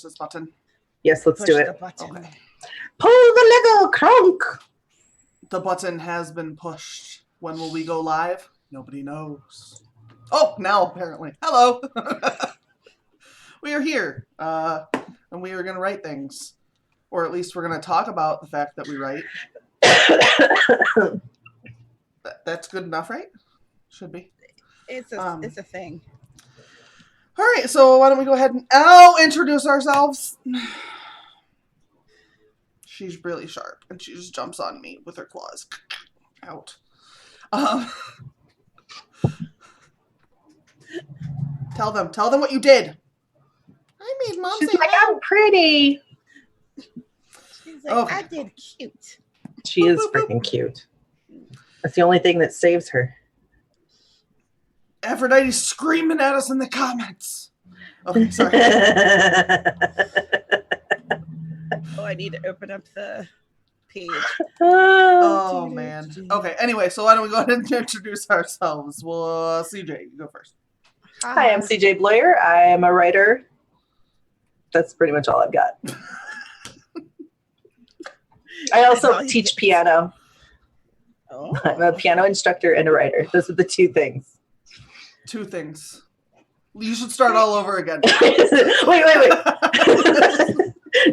this button? Yes, let's do it. Okay. Pull the lever, Kronk. The button has been pushed. When will we go live? Nobody knows. Oh, now apparently. Hello. We are here, and we are going to write things, or at least we're going to talk about the fact that we write. That's good enough, right? Should be. It's a thing. All right, so why don't we go ahead and introduce ourselves. She's really sharp, and she just jumps on me with her claws. Out. Tell them what you did. I made Mom She's say like, I'm pretty. She's like, okay. I did cute. She is freaking cute. That's the only thing that saves her. Aphrodite's screaming at us in the comments. Okay, sorry. Oh, I need to open up the page. Oh, man. Okay, anyway, so why don't we go ahead and introduce ourselves? Well, CJ, you go first. Hi, I'm CJ Blair. I am a writer. That's pretty much all I've got. I also teach piano. Oh. I'm a piano instructor and a writer. Those are the two things. Two things. You should start all over again. Wait.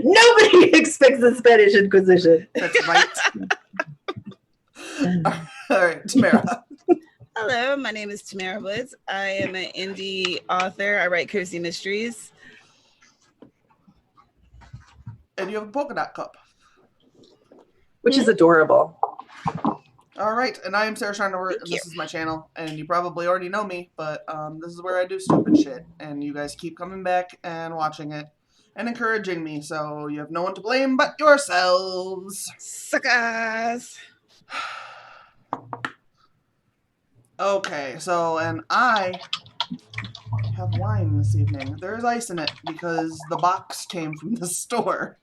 Nobody expects the Spanish Inquisition. That's right. All right, Tamara. Hello, my name is Tamara Woods. I am an indie author. I write cozy mysteries. And you have a polka dot cup. Which is adorable. All right, and I am Sarah Sharnover, and this is my channel, and you probably already know me, but this is where I do stupid shit, and you guys keep coming back and watching it and encouraging me, so you have no one to blame but yourselves. Suckers! Okay, so, and I have wine this evening. There's ice in it because the box came from the store.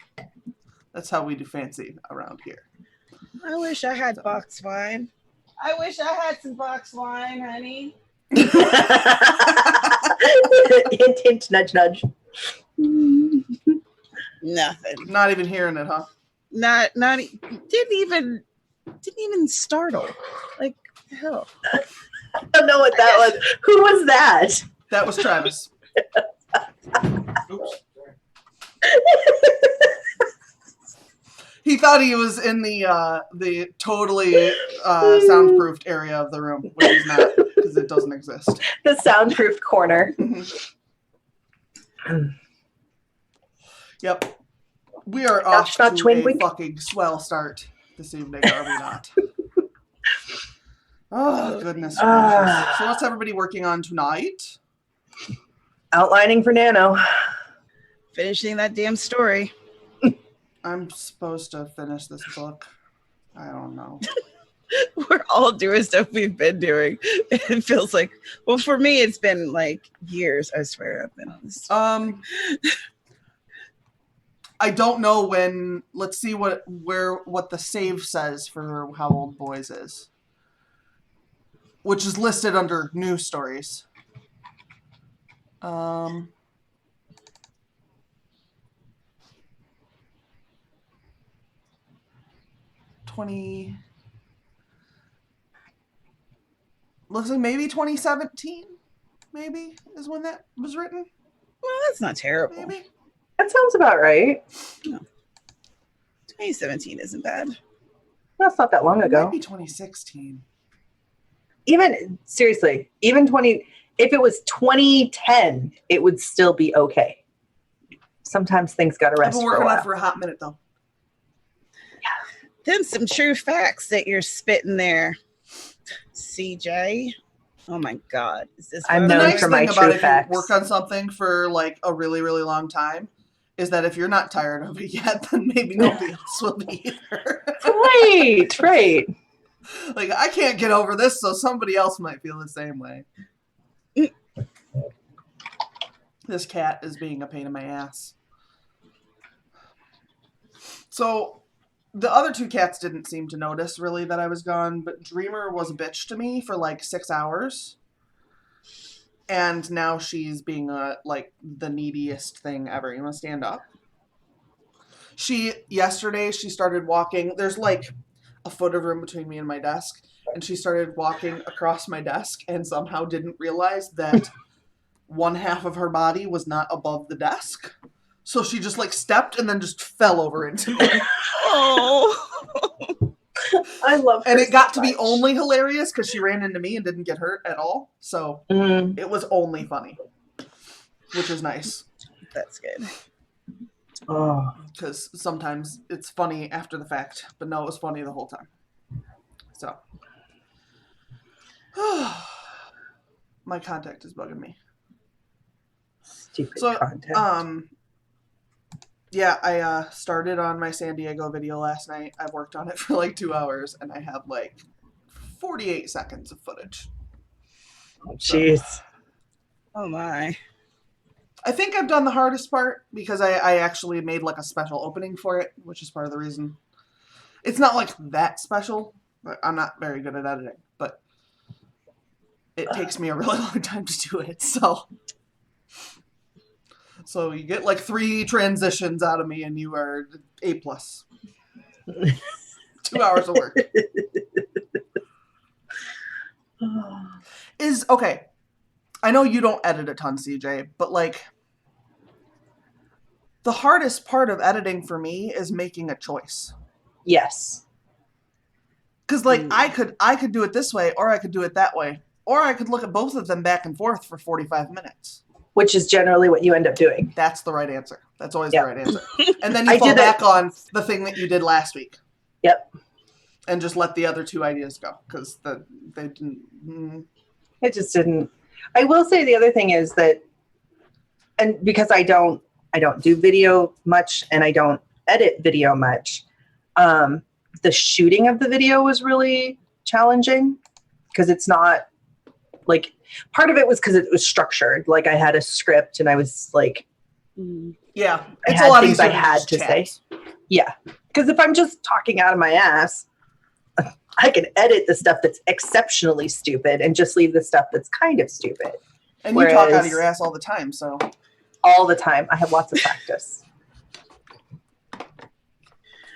That's how we do fancy around here. I wish I had box wine. I wish I had some box wine, honey. Hint, hint, nudge, nudge. Nothing. Not even hearing it, huh? Not didn't even startle. Like, hell. I don't know what that was. Who was that? That was Travis. Oops. He thought he was in the totally soundproofed area of the room, which is not, because it doesn't exist. The soundproofed corner. Yep. We are off to a fucking swell start this evening, are we not? Oh, goodness gracious. So what's everybody working on tonight? Outlining for Nano. Finishing that damn story. I'm supposed to finish this book. I don't know. We're all doing stuff we've been doing. It feels like, well, for me, it's been like years. I swear I've been on this. I don't know when. Let's see what the save says for How Old Boys is, which is listed under news stories. 20. Looks like maybe 2017. Maybe is when that was written. Well, that's not terrible. Maybe. That sounds about right. No. 2017 isn't bad. That's not that long ago. Maybe 2016. Even seriously, if it was 2010, it would still be okay. Sometimes things got to rest. I've been working on it for a hot minute though. Them some true facts that you're spitting there, CJ. Oh my God, is this? I'm known for my true facts. If you work on something for like a really, really long time, is that if you're not tired of it yet, then maybe nobody else will be either. Right. Like, I can't get over this, so somebody else might feel the same way. This cat is being a pain in my ass. So, the other two cats didn't seem to notice, really, that I was gone, but Dreamer was a bitch to me for, like, 6 hours. And now she's being like the neediest thing ever. You want to stand up? Yesterday she started walking. There's like a foot of room between me and my desk, and she started walking across my desk and somehow didn't realize that one half of her body was not above the desk. So she just like stepped and then just fell over into me. Oh. I love her. And it got so to be much. only hilarious because she ran into me and didn't get hurt at all. So it was only funny, which is nice. That's good. Oh. Because sometimes it's funny after the fact, but no, it was funny the whole time. So my contact is bugging me. Stupid So content. yeah, I started on my San Diego video last night. I've worked on it for like 2 hours, and I have like 48 seconds of footage. Jeez. Oh my. I think I've done the hardest part because I actually made like a special opening for it, which is part of the reason. It's not like that special. I'm not very good at editing, but it takes me a really long time to do it. So you get like 3 transitions out of me, and you are A+. 2 hours of work. Okay. I know you don't edit a ton, CJ, but like the hardest part of editing for me is making a choice. Yes. Because like I could do it this way, or I could do it that way, or I could look at both of them back and forth for 45 minutes. Which is generally what you end up doing. That's the right answer. That's always Yep. the right answer. And then you fall back on the thing that you did last week. Yep. And just let the other 2 ideas go because they didn't. It just didn't. I will say the other thing is that, and because I don't do video much and I don't edit video much, the shooting of the video was really challenging because it's not like, part of it was because it was structured. Like I had a script and I was like, Yeah, I it's had a lot things easier I had just to chat. say. Yeah, because if I'm just talking out of my ass, I can edit the stuff that's exceptionally stupid and just leave the stuff that's kind of stupid. And you talk out of your ass all the time, so. All the time. I have lots of practice.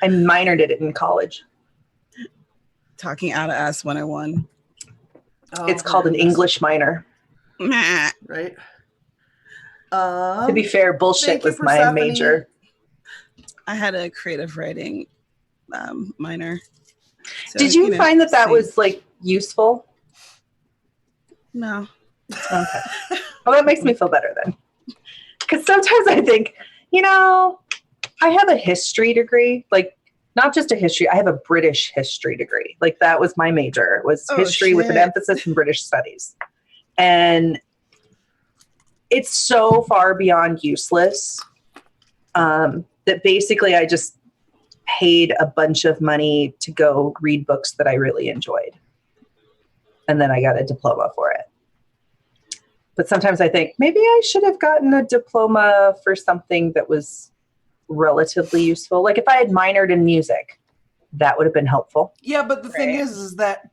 I minored it in college. Talking out of ass 101. Oh, It's called an English minor. Meh. Right. To be fair, bullshit thank you, was my Persephone. major. I had a creative writing minor. So, Did you find that same. was like useful? No. Okay. Well, that makes me feel better then. Because sometimes I think, I have a history degree, like not just a history, I have a British history degree. Like that was my major, was history with an emphasis in British studies. And it's so far beyond useless that basically I just paid a bunch of money to go read books that I really enjoyed. And then I got a diploma for it. But sometimes I think maybe I should have gotten a diploma for something that was relatively useful. Like if I had minored in music, that would have been helpful. Yeah, but the thing is that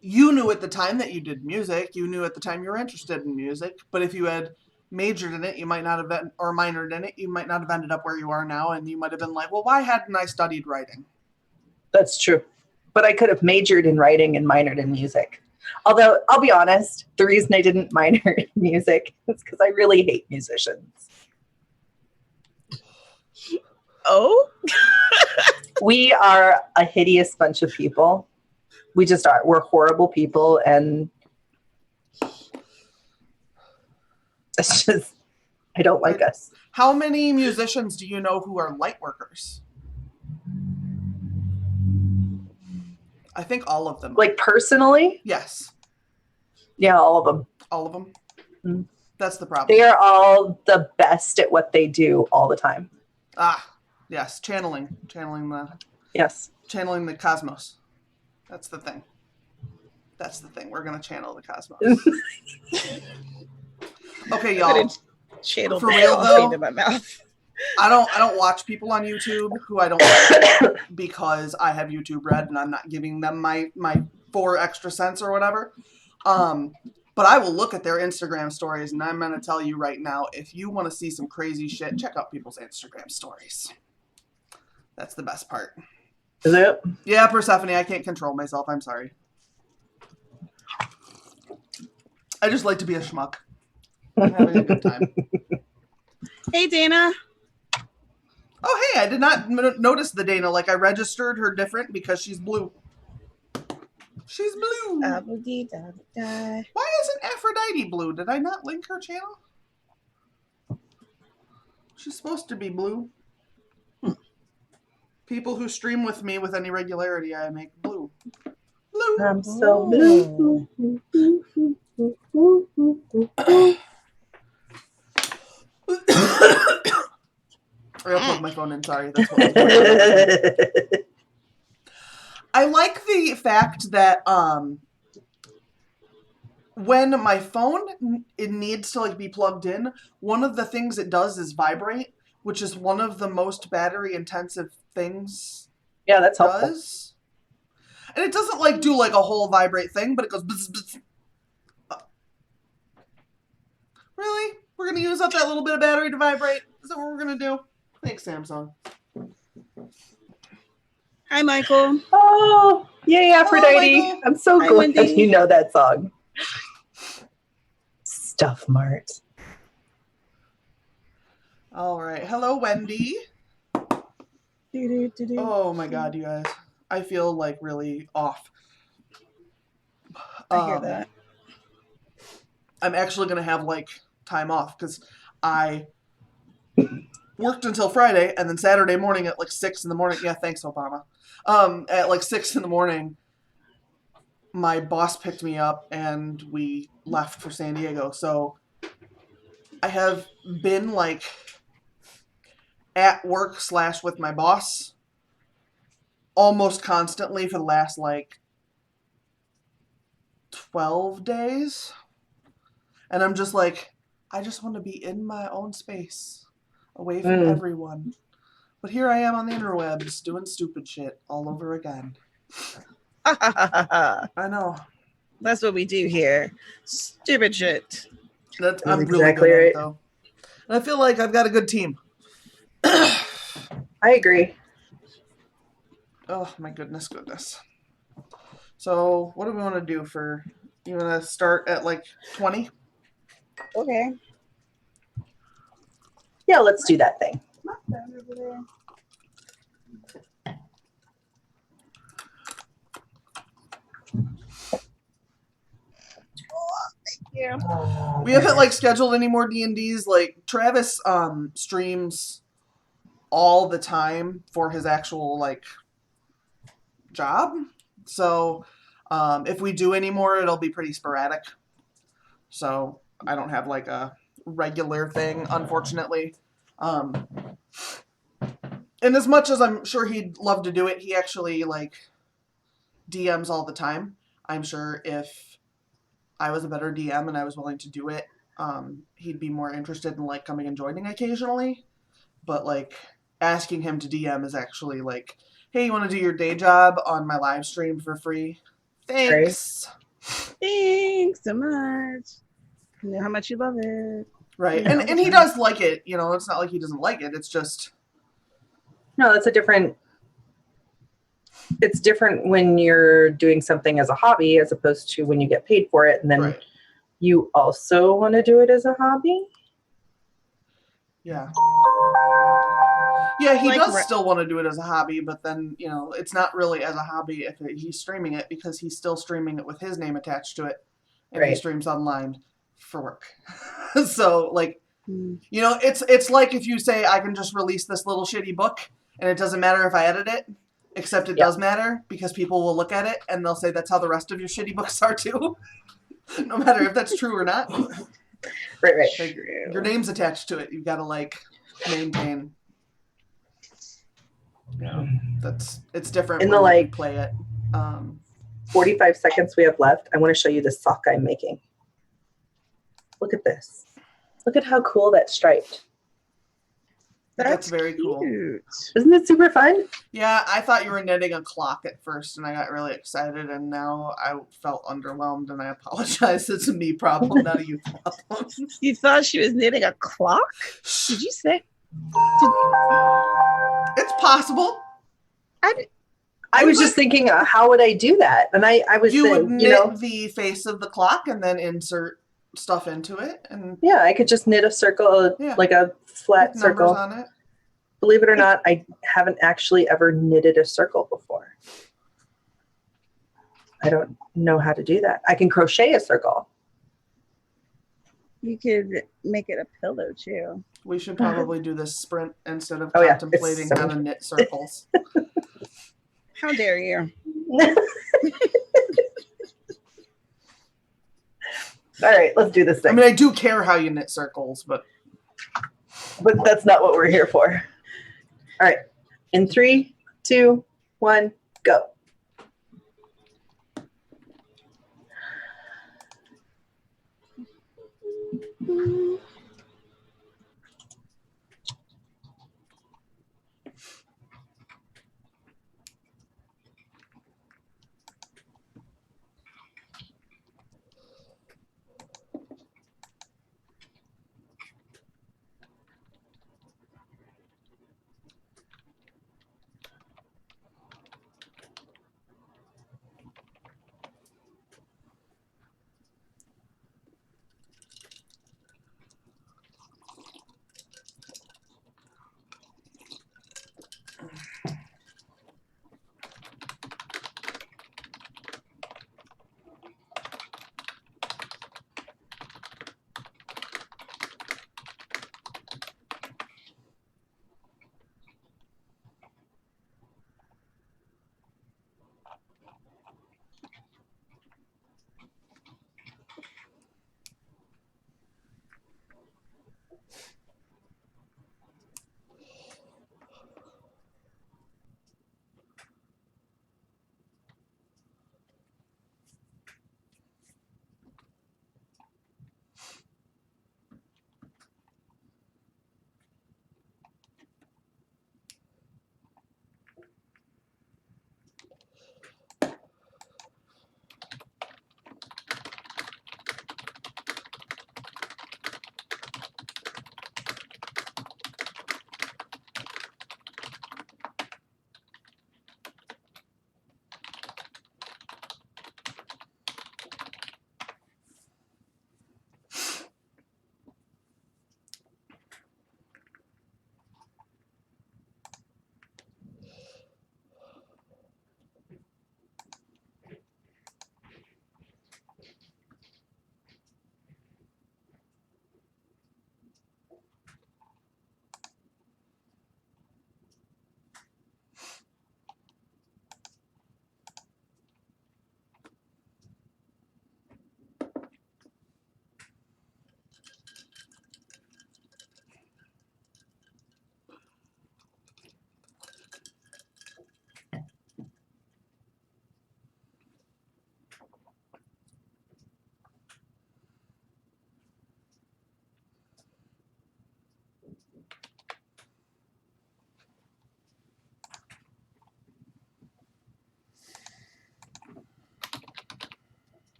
you knew at the time that you did music. You knew at the time you were interested in music. But if you had majored in it, you might not have been, or minored in it, you might not have ended up where you are now. And you might have been like, well, why hadn't I studied writing? That's true. But I could have majored in writing and minored in music. Although, I'll be honest, the reason I didn't minor in music is because I really hate musicians. Oh? We are a hideous bunch of people. We just are. We're horrible people, and it's just, I don't like us. How many musicians do you know who are light workers? I think all of them. Like personally? Yes. Yeah, all of them. All of them? Mm. That's the problem. They are all the best at what they do all the time. Ah, yes. Channeling the cosmos. That's the thing. We're going to channel the cosmos. Okay, y'all. Channel For real though, in my mouth. I don't watch people on YouTube who I don't like because I have YouTube Red and I'm not giving them my 4 extra cents or whatever. But I will look at their Instagram stories, and I'm going to tell you right now, if you want to see some crazy shit, check out people's Instagram stories. That's the best part. Is it? Yeah, Persephone, I can't control myself. I'm sorry. I just like to be a schmuck. I'm having a good time. Hey, Dana. Oh, hey, I did not notice the Dana. Like, I registered her different because she's blue. She's blue. Why isn't Aphrodite blue? Did I not link her channel? She's supposed to be blue. People who stream with me with any regularity, I make blue. Blue. I'm so blue. I gotta plug my phone in, sorry. That's what was I like the fact that when my phone it needs to like be plugged in, one of the things it does is vibrate, which is one of the most battery intensive things Yeah, that's it helpful. does. And it doesn't like do like a whole vibrate thing, but it goes bzz, bzz. Really? We're gonna use up that little bit of battery to vibrate? Is that what we're gonna do? Thanks, Samsung. Hi, Michael. Oh, yay, Aphrodite. Michael. I'm so Hi, glad Wendy. you know that song. Stuff Mart. All right. Hello, Wendy. Oh my god, you guys. I feel like really off. I hear that. I'm actually going to have like time off because I worked until Friday and then Saturday morning at like 6 in the morning. Yeah, thanks, Obama. At like 6 in the morning, my boss picked me up and we left for San Diego. So I have been like at work / with my boss almost constantly for the last like 12 days. And I'm just like, I just want to be in my own space, away from everyone. But here I am on the interwebs doing stupid shit all over again. I know. That's what we do here. Stupid shit. I'm really exactly good at right. it, though. And I feel like I've got a good team. I agree. Oh, my goodness. So, what do we want to do for... You want to start at, like, 20? Okay. Yeah, let's do that thing. Yeah. We haven't, like, scheduled any more D&Ds. Like, Travis streams all the time for his actual, like, job. So, if we do any more, it'll be pretty sporadic. So, I don't have, like, a regular thing, unfortunately. And as much as I'm sure he'd love to do it, he actually, like, DMs all the time. I'm sure if I was a better DM and I was willing to do it, he'd be more interested in, like, coming and joining occasionally. But, like, asking him to DM is actually, like, hey, you want to do your day job on my live stream for free? Thanks. Thanks so much. You know how much you love it. Right. Yeah. And he does like it. You know, it's not like he doesn't like it. It's just... No, that's a different... It's different when you're doing something as a hobby as opposed to when you get paid for it. And then you also want to do it as a hobby? Yeah. Yeah, he Like does still want to do it as a hobby, but then, you know, it's not really as a hobby if he's streaming it because he's still streaming it with his name attached to it. And he streams online for work. So, like, you know, it's like if you say, I can just release this little shitty book and it doesn't matter if I edit it, except it does matter because people will look at it and they'll say that's how the rest of your shitty books are too. No matter if that's true or not. Right. Like, your name's attached to it. You've got to, like, maintain. Yeah, it's different In when the, you like, play it. 45 seconds we have left, I want to show you the sock I'm making. Look at this. Look at how cool that's striped. That's very cool. cute. Isn't it super fun? Yeah, I thought you were knitting a clock at first, and I got really excited, and now I felt underwhelmed, and I apologize. It's a me problem, not a you problem. You thought she was knitting a clock? Did you say? It's possible. I was just thinking, how would I do that? And I was You would saying, knit the face of the clock and then insert stuff into it, and yeah, I could just knit a circle, Yeah. like a flat with numbers circle. on it. Believe it or not, I haven't actually ever knitted a circle before. I don't know how to do that. I can crochet a circle. You could make it a pillow too. We should probably do this sprint instead of Oh, yeah. contemplating It's so how to knit circles. How dare you? All right, let's do this I thing. mean, I do care how you knit circles, but But that's not what we're here for. All right. In 3, 2, 1, go.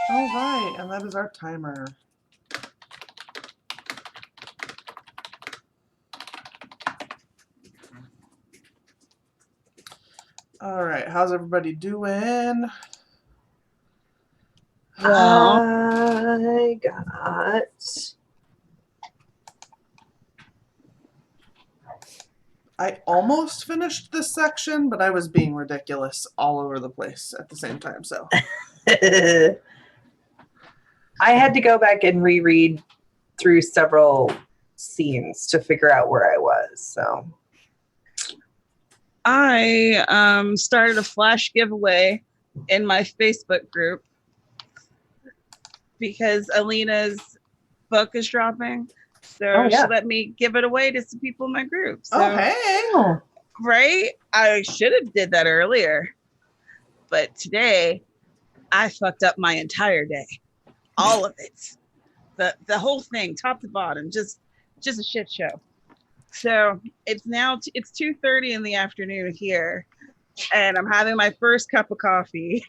All right, and that is our timer. All right, how's everybody doing? Well, I got. I almost finished this section, but I was being ridiculous all over the place at the same time, so. I had to go back and reread through several scenes to figure out where I was. So I started a flash giveaway in my Facebook group because Alina's book is dropping. So she let me give it away to some people in my group. So, oh, hey. Right? I should have did that earlier. But today, I fucked up my entire day. All of it. The whole thing, top to bottom, just a shit show. So it's now it's 2:30 in the afternoon here, and I'm having my first cup of coffee.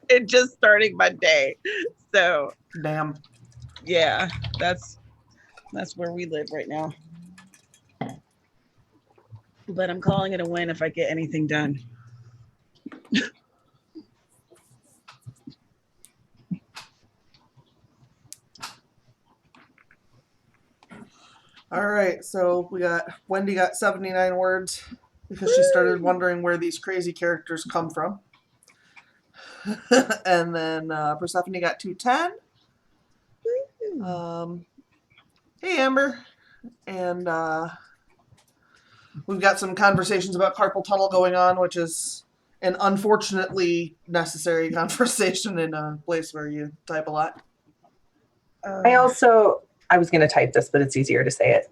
And just starting my day. So damn. Yeah, that's where we live right now. But I'm calling it a win if I get anything done. All right, so Wendy got 79 words because she started wondering where these crazy characters come from. And then Persephone got 210. Hey, Amber. And we've got some conversations about carpal tunnel going on, which is an unfortunately necessary conversation in a place where you type a lot. I was going to type this, but it's easier to say it.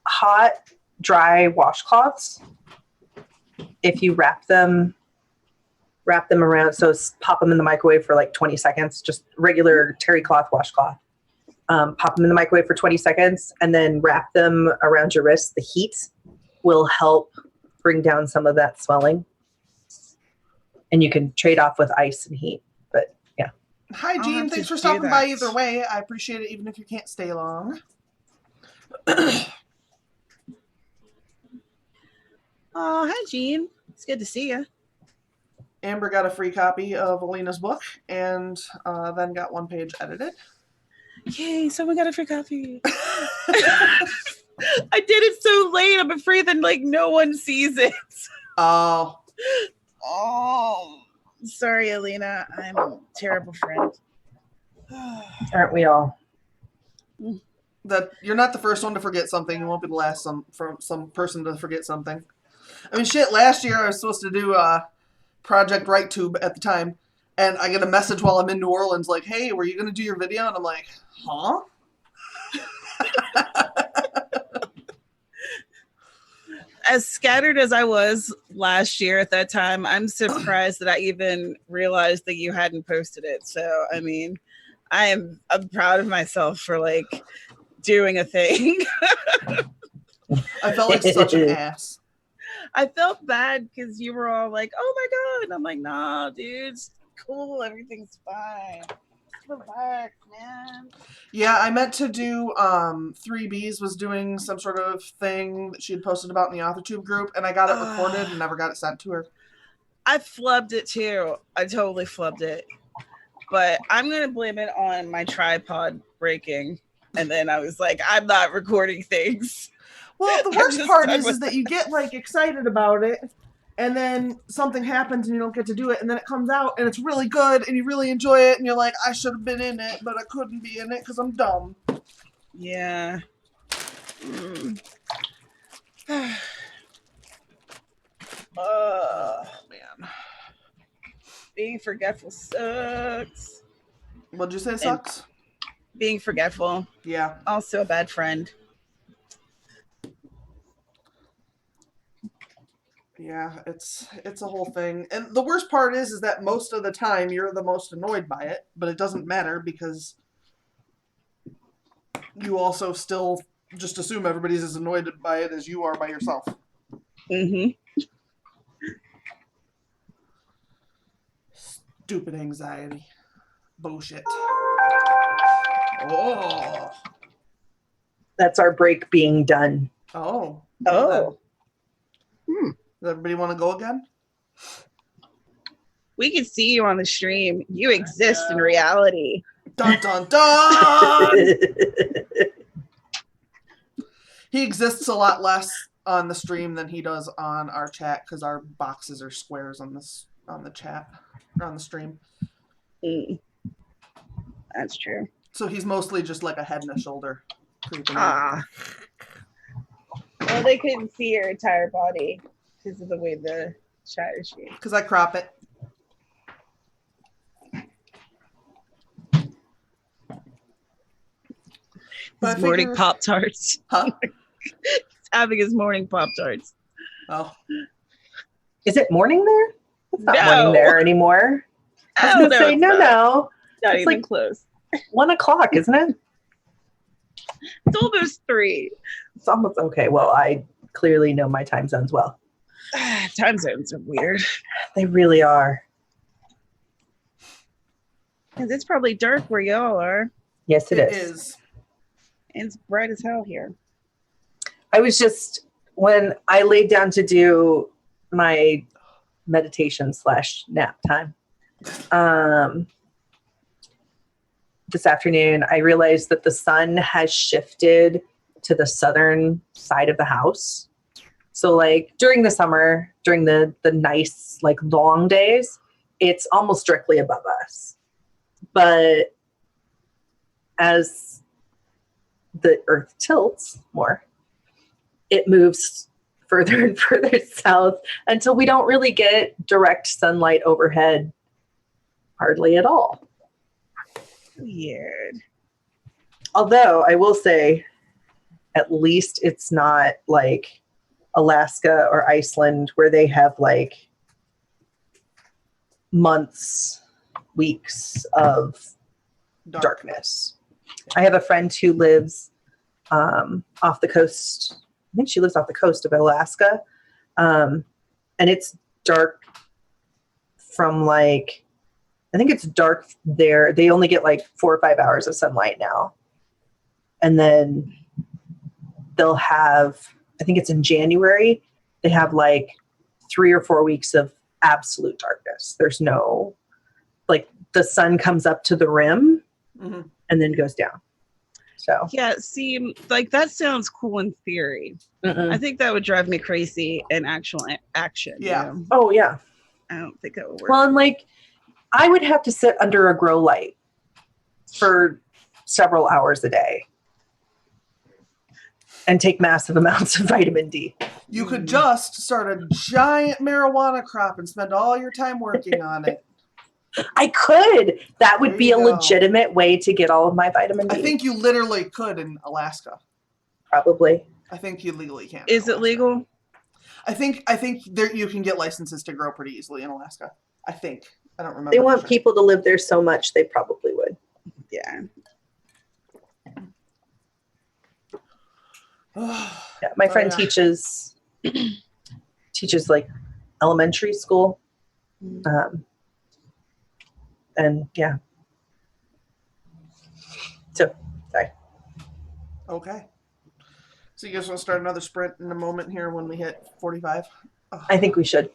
Hot, dry washcloths, if you wrap them wrap them around. So pop them in the microwave for like 20 seconds, just regular terry cloth, washcloth. Pop them in the microwave for 20 seconds and then wrap them around your wrist. The heat will help bring down some of that swelling. And you can trade off with ice and heat. But yeah. Hi, I'll Jean. have Thanks to for do stopping that. by either way. I appreciate it, even if you can't stay long. Oh, hi, Jean. It's good to see you. Amber got a free copy of Alina's book and then got one page edited. Yay, someone got a free copy. I did it so late. I'm afraid that like no one sees it. Oh. Oh, sorry, Alina. I'm a terrible friend. Aren't we all? That you're not the first one to forget something. You won't be the last some person to forget something. I mean, shit. Last year I was supposed to do Project RightTube at the time, and I get a message while I'm in New Orleans like, "Hey, were you gonna do your video?" And I'm like, "Huh?" As scattered as I was last year at that time, I'm surprised that I even realized that you hadn't posted it. So, I mean, I'm proud of myself for like doing a thing. I felt like such an ass. I felt bad because you were all like, "Oh my god!" And I'm like, "Nah, dude, it's cool. Everything's fine. Relax, man." Yeah, I meant to do 3Bs was doing some sort of thing that she had posted about in the AuthorTube group, and I got it recorded and never got it sent to her. I flubbed it too. I totally flubbed it. But I'm gonna blame it on my tripod breaking. And then I was like, I'm not recording things. Well, the I'm worst just part done is with that you get like excited about it, and then something happens and you don't get to do it, and then it comes out and it's really good and you really enjoy it, and you're like, I should have been in it, but I couldn't be in it because I'm dumb. Yeah. Man. Being forgetful sucks. What'd you say sucks? Being forgetful. Yeah. Also a bad friend. Yeah, it's a whole thing. And the worst part is that most of the time you're the most annoyed by it, but it doesn't matter because you also still just assume everybody's as annoyed by it as you are by yourself. Mm-hmm. Stupid anxiety. Bullshit. Oh. That's our break being done. Oh. Oh. Does everybody want to go again? We can see you on the stream. You exist in reality. Dun dun dun! He exists a lot less on the stream than he does on our chat because our boxes are squares on the chat or on the stream. That's true. So he's mostly just like a head and a shoulder creeping in. Well, they couldn't see your entire body because of the way the chat is shaped. Because I crop it. His morning Pop-Tarts. Huh? He's having his morning Pop-Tarts. Oh. Is it morning there? It's not No. morning there anymore. I was Oh, going to no, say, it's no. not It's even like close. 1 o'clock, isn't it? It's almost 3. It's almost okay. Well, I clearly know my time zones well. Time zones are weird. They really are. Because it's probably dark where y'all are. Yes, it It is. is. And it's bright as hell here. I was just, when I laid down to do my meditation / nap time this afternoon, I realized that the sun has shifted to the southern side of the house. So like during the summer, during the nice like long days, it's almost directly above us. But as the earth tilts more, it moves further and further south until we don't really get direct sunlight overhead hardly at all. Weird. Although I will say, at least it's not like Alaska or Iceland where they have like months, weeks of Dark. darkness. I have a friend who lives off the coast. I think she lives off the coast of Alaska. And it's dark from like, I think it's dark there. They only get like 4 or 5 hours of sunlight now. And then they'll have, I think it's in January, they have like 3 or 4 weeks of absolute darkness. There's no, like the sun comes up to the rim Mm-hmm. and then goes down. So Yeah, see, like that sounds cool in theory. I think that would drive me crazy in actual action. Yeah. You know? oh yeah. I don't think that would work. Well, and like I would have to sit under a grow light for several hours a day and take massive amounts of vitamin D. You could just start a giant marijuana crop and spend all your time working on it. I could. That would There be you a go. legitimate way to get all of my vitamin D. I think you literally could in Alaska. Probably. I think you legally can. Is it legal? I think there you can get licenses to grow pretty easily in Alaska. I think. I don't remember. They for want sure. people to live there so much they probably would. Yeah. Yeah, my Oh, friend yeah. teaches like elementary school. And yeah. So, sorry. Okay. So you guys want to start another sprint in a moment here when we hit 45? Oh, I think we should.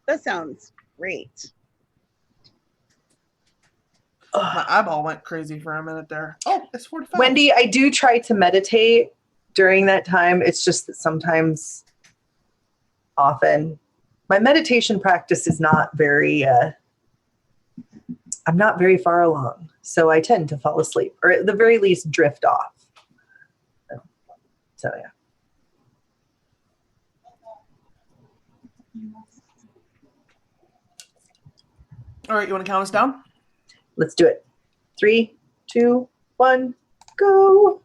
That sounds great. my eyeball went crazy for a minute there. Oh, it's 45. Wendy, I do try to meditate during that time. It's just that sometimes, often, my meditation practice is not very, I'm not very far along. So I tend to fall asleep or at the very least drift off. So yeah. All right, you want to count us down? Let's do it. 3, 2, 1, go.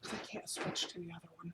I can't switch to the other one.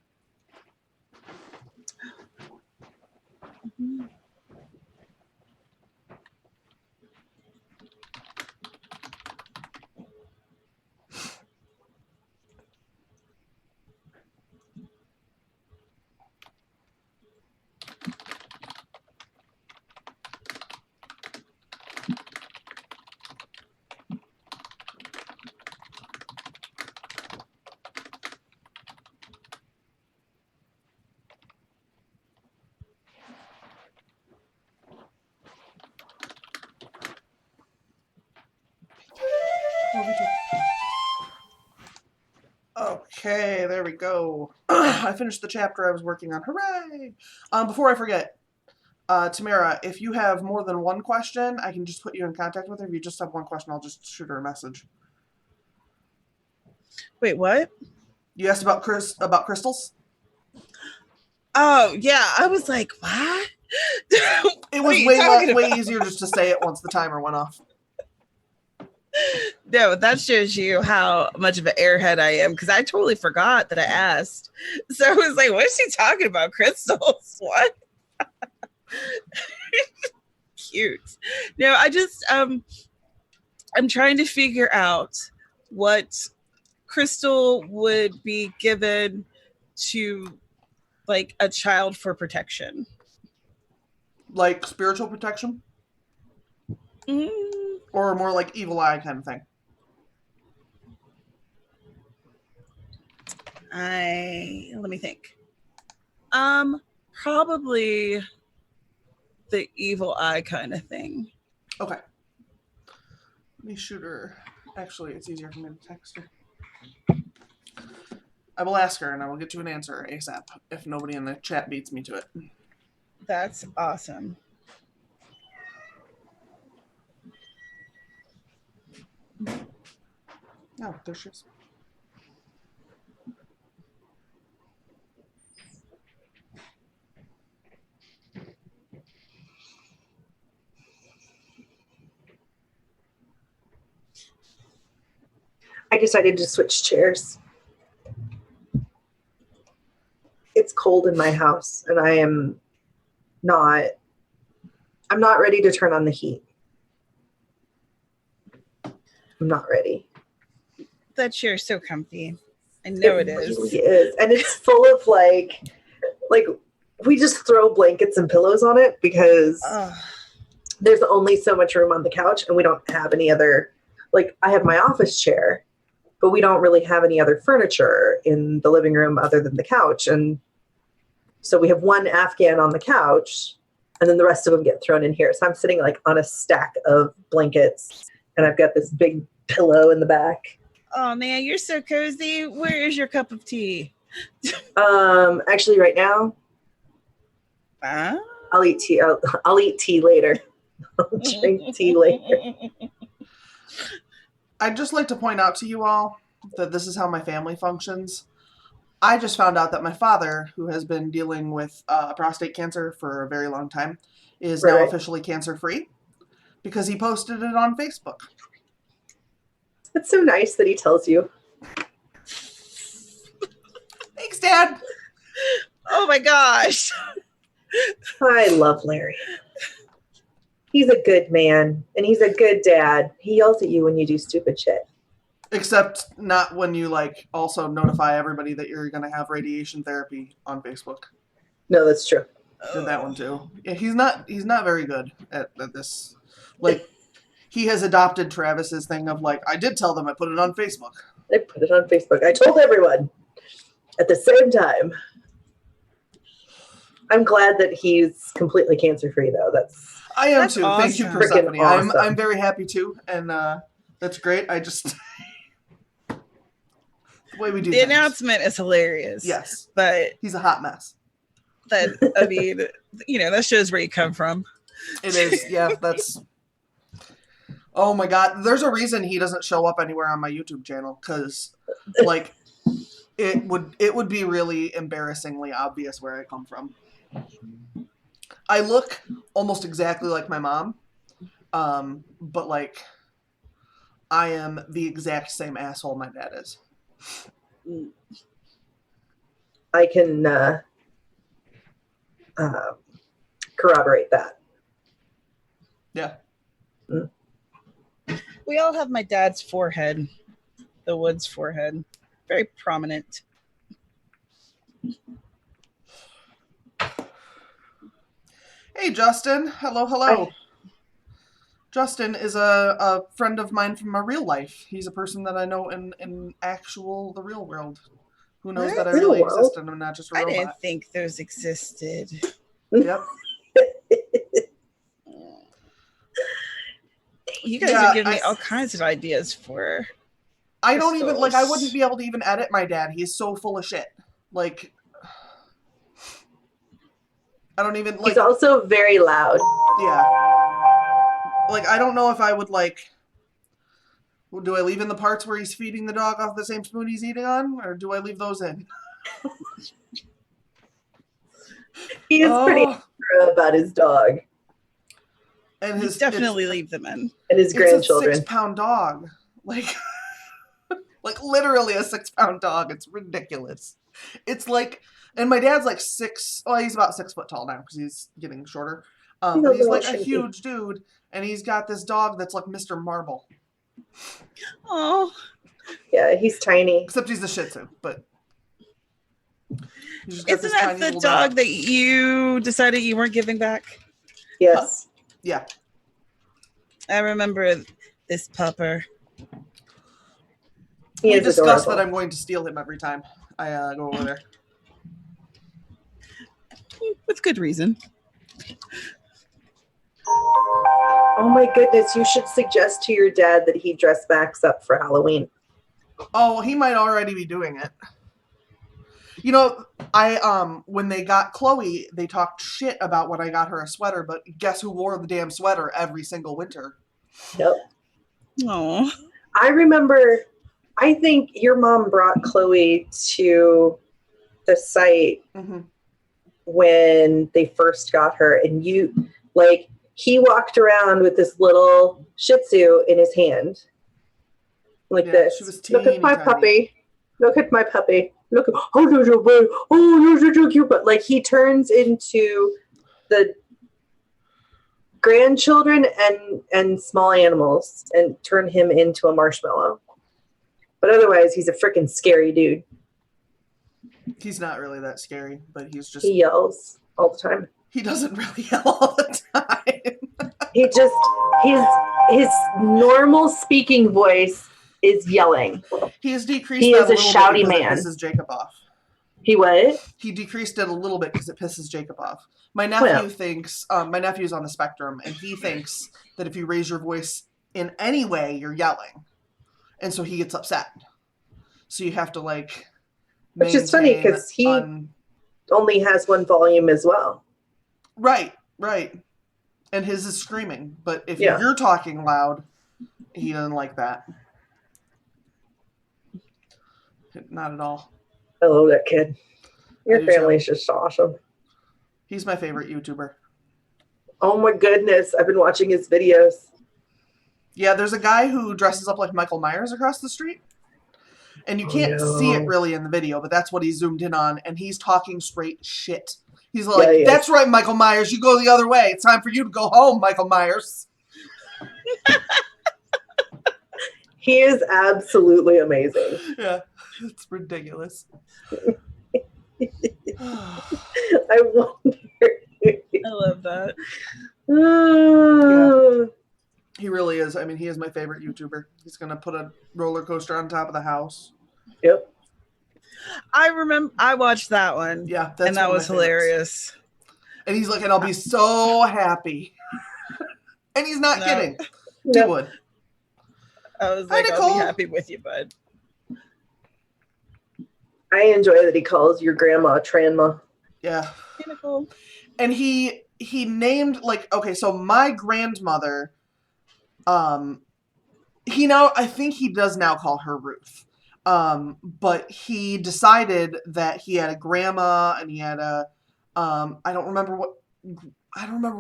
Okay, there we go. I finished the chapter I was working on. Hooray! Before I forget, Tamara, if you have more than one question, I can just put you in contact with her. If you just have one question, I'll just shoot her a message. Wait, what? You asked about crystals? Oh, yeah. I was like, what? It What was are you way talking easier just to say it once the timer went off. No, that shows you how much of an airhead I am, because I totally forgot that I asked. So I was like, what is she talking about? Crystals? What? Cute. No, I just I'm trying to figure out what crystal would be given to like a child for protection. Like spiritual protection? Mm, Or more like evil eye kind of thing? let me think. Probably the evil eye kind of thing. Okay. Let me shoot her. Actually, it's easier for me to text her. I will ask her and I will get you an answer ASAP if nobody in the chat beats me to it. That's awesome. Oh, there she is. I decided to switch chairs. It's cold in my house and I'm not ready to turn on the heat. I'm not ready. That chair's so comfy. I know it is. Really is. And it's full of like we just throw blankets and pillows on it because there's only so much room on the couch and we don't have any other, like I have my office chair, but we don't really have any other furniture in the living room other than the couch. And so we have one Afghan on the couch and then the rest of them get thrown in here. So I'm sitting like on a stack of blankets and I've got this big pillow in the back. Oh man, you're so cozy. Where is your cup of tea? Actually right now, I'll eat tea. I'll eat tea later. I'll drink tea later. I'd just like to point out to you all that this is how my family functions. I just found out that my father, who has been dealing with prostate cancer for a very long time, is now officially cancer-free because he posted it on Facebook. It's so nice that he tells you. Thanks, Dad. Oh my gosh. I love Larry. He's a good man, and he's a good dad. He yells at you when you do stupid shit. Except not when you like also notify everybody that you're going to have radiation therapy on Facebook. No, that's true. Did that one too. Yeah, he's not very good at this. Like, he has adopted Travis's thing of like, I did tell them I put it on Facebook. I put it on Facebook. I told everyone at the same time. I'm glad that he's completely cancer-free, though. I am too. Awesome. Thank you, Persephone. Awesome. I'm very happy too, and that's great. I just the way we do The things. announcement is hilarious. Yes, But he's a hot mess. that, I mean, that shows where you come from. It is. Yeah, that's. Oh my God! There's a reason he doesn't show up anywhere on my YouTube channel because, like, it would be really embarrassingly obvious where I come from. I look almost exactly like my mom, but like I am the exact same asshole my dad is. I can corroborate that. Yeah. We all have my dad's forehead, the Woods forehead, very prominent. Hey, Justin. Hello, hello. Hi. Justin is a friend of mine from my real life. He's a person that I know in the real world. Who knows that I Real really world? exist and I'm not just a I robot. didn't think those existed. Yep. You guys Yeah, are giving me all kinds of ideas for. I don't even, like, I crystals. wouldn't be able to even edit my dad. He's so full of shit. Like, I don't even, like, He's also very loud. yeah. Like, I don't know if I would, like, do I leave in the parts where he's feeding the dog off the same spoon he's eating on? Or do I leave those in? He is pretty angry about his dog And You definitely leave them in. and his it's grandchildren. a 6-pound dog. Like, like literally a 6-pound dog. It's ridiculous. It's like, and my dad's like he's about 6 foot tall now because he's getting shorter. But he's like a huge dude, and he's got this dog that's like Mr. Marble. Oh, Yeah, he's tiny. Except he's a Shih Tzu, but he's just got isn't this that tiny the little dog that you decided you weren't giving back? Yes. Yeah. I remember this pupper. He We is discussed adorable. that I'm going to steal him every time I go over there. With good reason. Oh my goodness, you should suggest to your dad that he dress Max up for Halloween. Oh, he might already be doing it. You know, when they got Chloe, they talked shit about when I got her a sweater, but guess who wore the damn sweater every single winter? Yep. Oh, I remember, I think your mom brought Chloe to the site Mm-hmm. when they first got her, and he walked around with this little Shih Tzu in his hand. Like this. She was Look at my teeny tiny. puppy. Look at my puppy. Look at, you're so cute. But like he turns into the grandchildren and small animals and turn him into a marshmallow. But otherwise, he's a freaking scary dude. He's not really that scary, but he's just... He yells all the time. He doesn't really yell all the time. He just, his normal speaking voice is yelling. He has decreased He that is a little shouty bit because man. it pisses Jacob off. He what? He decreased it a little bit because it pisses Jacob off. My nephew Well. thinks, my nephew's on the spectrum, and he thinks that if you raise your voice in any way, you're yelling. And so he gets upset. So you have to, like, Which is funny because he only has one volume as well. Right. And his is screaming. But if Yeah. you're talking loud, he doesn't like that. Not at all. I love that kid. Your I do family's just awesome. He's my favorite YouTuber. Oh my goodness. I've been watching his videos. Yeah, there's a guy who dresses up like Michael Myers across the street. And you can't see it really in the video, but that's what he zoomed in on. And he's talking straight shit. He's like, that's right, Michael Myers. You go the other way. It's time for you to go home, Michael Myers. He is absolutely amazing. Yeah, it's ridiculous. I wonder. I love that. Yeah. He really is. I mean, he is my favorite YouTuber. He's going to put a roller coaster on top of the house. Yep. I remember I watched that one. Yeah, that's and that was hilarious. And he's like, and I'll be so happy. And he's not kidding. He would. I was like, I'll be happy with you, bud. I enjoy that he calls your grandma Tranma. Yeah. Hey, Nicole. And he named, like, okay, so my grandmother, I think he does now call her Ruth. But he decided that he had a grandma and he had a I don't remember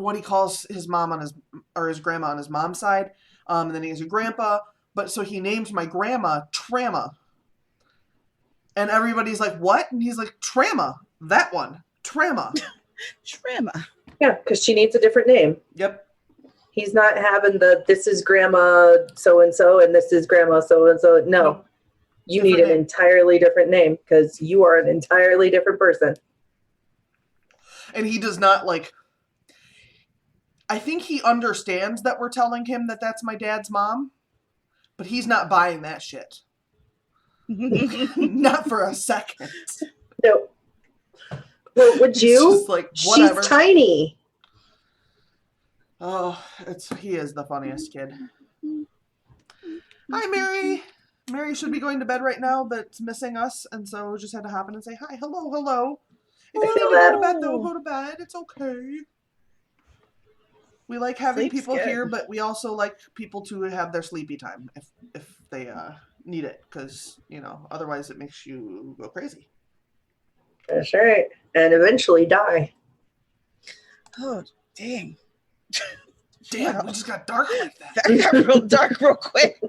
what he calls his mom on his grandma on his mom's side. And then he has a grandpa. But so he named my grandma Tramma. And everybody's like, what? And he's like, Tramma. That one. Tramma. Tramma. Yeah, because she needs a different name. Yep. He's not having this is grandma so-and-so and this is grandma so-and-so. No. Nope. You Different need an name. entirely different name because you are an entirely different person. And he does not like. I think he understands that we're telling him that that's my dad's mom, but he's not buying that shit. Not for a second. No. Well, would you? It's just like, whatever. She's tiny. Oh, he is the funniest kid. Hi, Mary. Mary should be going to bed right now, but it's missing us, and so just had to hop in and say hi. Hello. If you need to go to bed, though, go to bed. It's okay. We like having Sleep's people good. here, but we also like people to have their sleepy time if they need it, because, otherwise it makes you go crazy. That's right. And eventually die. Oh, dang. Damn, Wow. we just got dark like that. That got real dark real quick.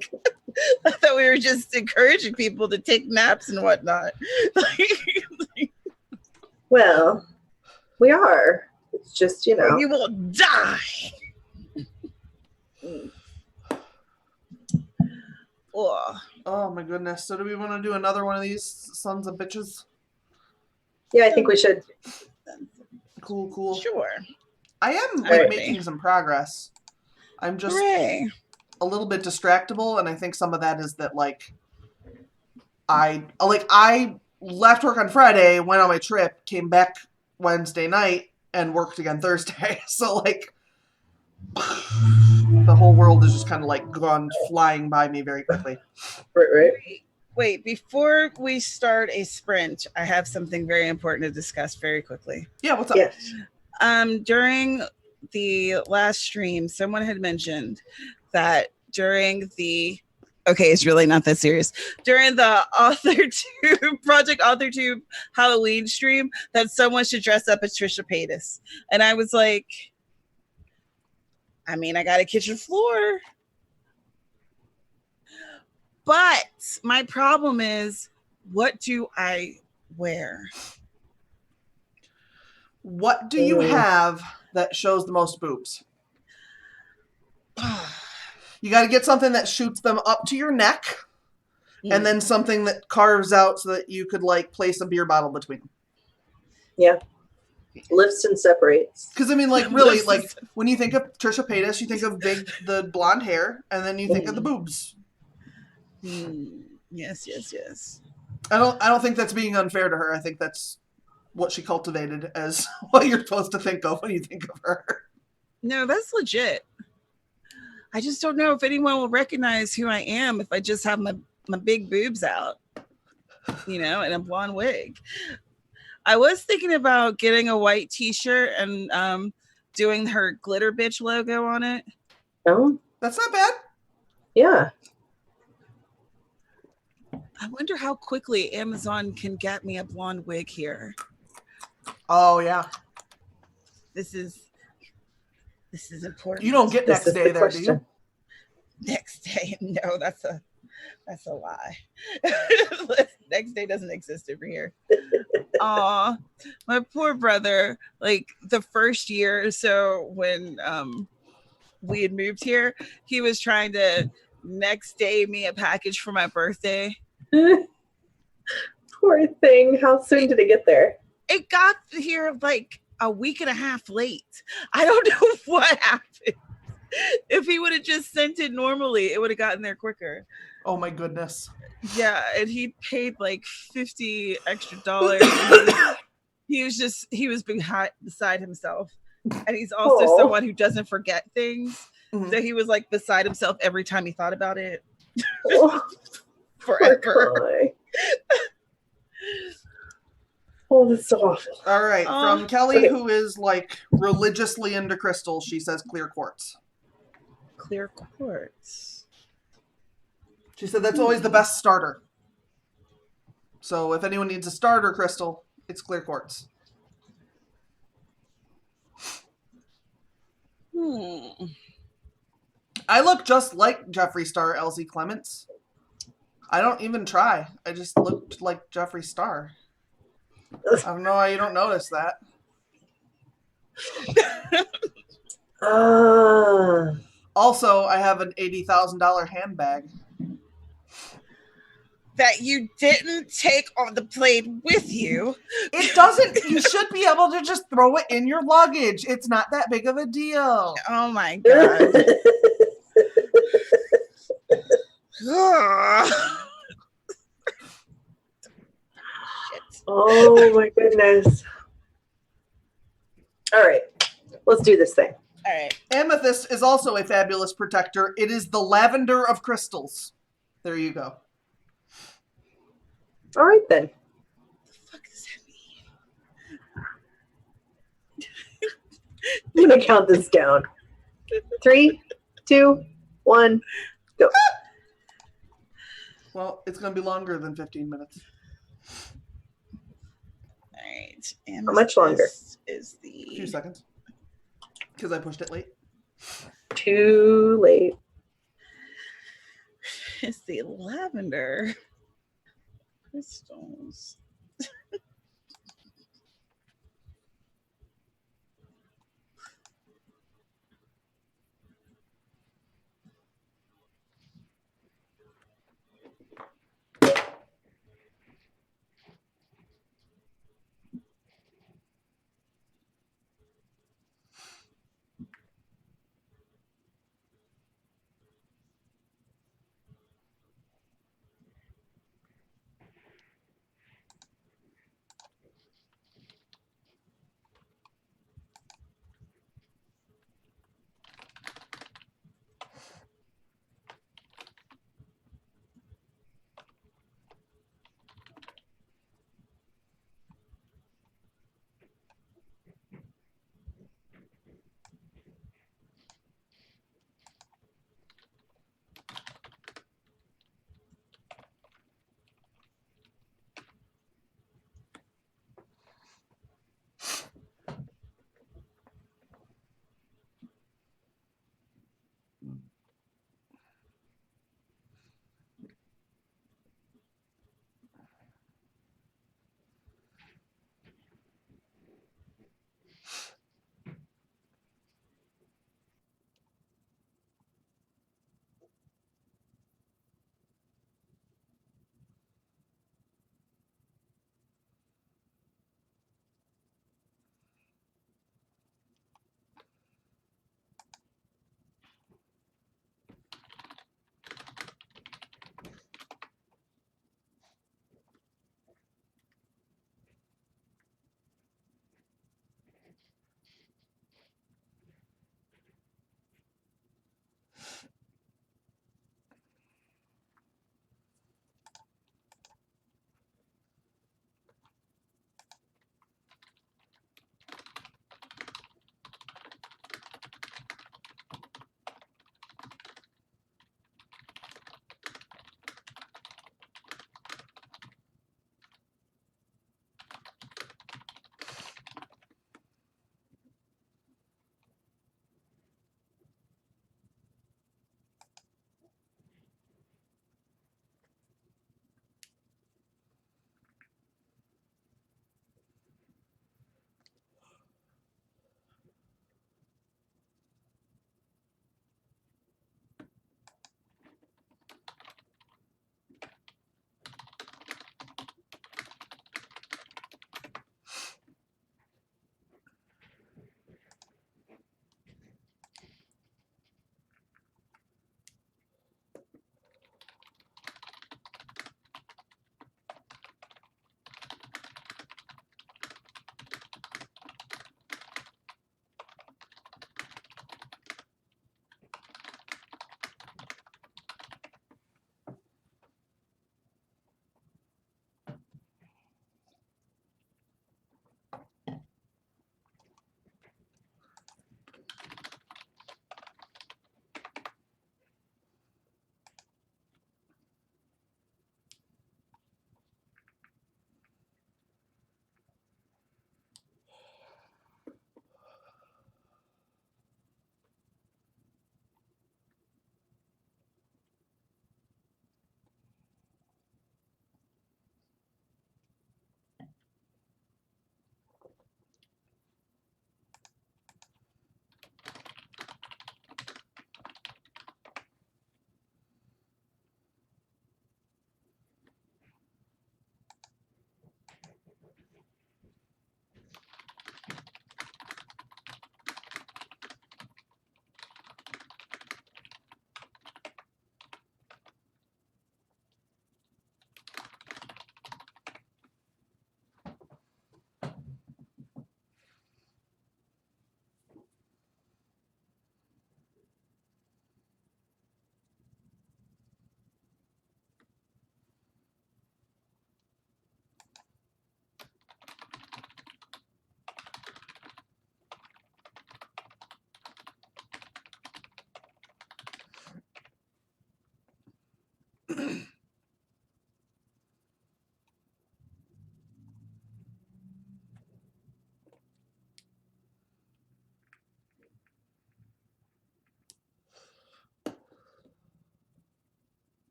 I thought we were just encouraging people to take naps and whatnot. Well, we are. It's just, You will die. Oh, Oh my goodness. So do we want to do another one of these sons of bitches? Yeah, I think we should. Cool. sure. I am Alright. making some progress. I'm just Hooray. a little bit distractible, and I think some of that is that I left work on Friday, went on my trip, came back Wednesday night, and worked again Thursday. So the whole world is just kind of gone flying by me very quickly. Right. Wait, before we start a sprint, I have something very important to discuss very quickly. Yeah, what's up? Yes. During the last stream, someone had mentioned that it's really not that serious. During the Project AUTHORTUBE Halloween stream, that someone should dress up as Trisha Paytas. And I was like, I got a kitchen floor. But my problem is, what do I wear? What do you have that shows the most boobs? You got to get something that shoots them up to your neck, and then something that carves out so that you could place a beer bottle between them. Yeah. Lifts and separates. Because really, when you think of Trisha Paytas, you think of the blonde hair, and then you think of the boobs. Yes. I don't think that's being unfair to her. I think that's what she cultivated as what you're supposed to think of when you think of her. No, that's legit. I just don't know if anyone will recognize who I am if I just have my big boobs out, and a blonde wig. I was thinking about getting a white t-shirt and doing her glitter bitch logo on it. Oh, That's not bad. yeah. I wonder how quickly Amazon can get me a blonde wig here. Oh yeah. This is important. You don't get This next is day the there, do you? question. Next day. No, that's a lie. Next day doesn't exist over here. Aw, my poor brother. The first year or so when we had moved here, he was trying to next day me a package for my birthday. Poor thing. How soon did it get there? It got here a week and a half late. I don't know what happened. If he would have just sent it normally, it would have gotten there quicker. Oh my goodness. Yeah, and he paid $50 extra. He was beside himself. And he's also someone who doesn't forget things. Mhm. So he was beside himself every time he thought about it. Oh, Forever. poor guy. Oh, that's so awful. All right, from Kelly, okay. who is religiously into crystals, she says clear quartz. Clear quartz. She said that's always the best starter. So if anyone needs a starter crystal, it's clear quartz. I look just like Jeffree Star, Elsie Clements. I don't even try. I just looked like Jeffree Star. I don't know how you don't notice that. Also, I have an $80,000 handbag. That you didn't take on the plane with you. It doesn't. You should be able to just throw it in your luggage. It's not that big of a deal. Oh my god. Shit. Oh my goodness. All right, let's do this thing. All right. Amethyst is also a fabulous protector. It is the lavender of crystals. There you go. All right then. What the fuck does that mean? I'm gonna count this down. 3, 2, 1, go. Well, it's going to be longer than 15 minutes. All right. How much longer? Is A few the seconds. Because I pushed it late. Too late. is the lavender crystals.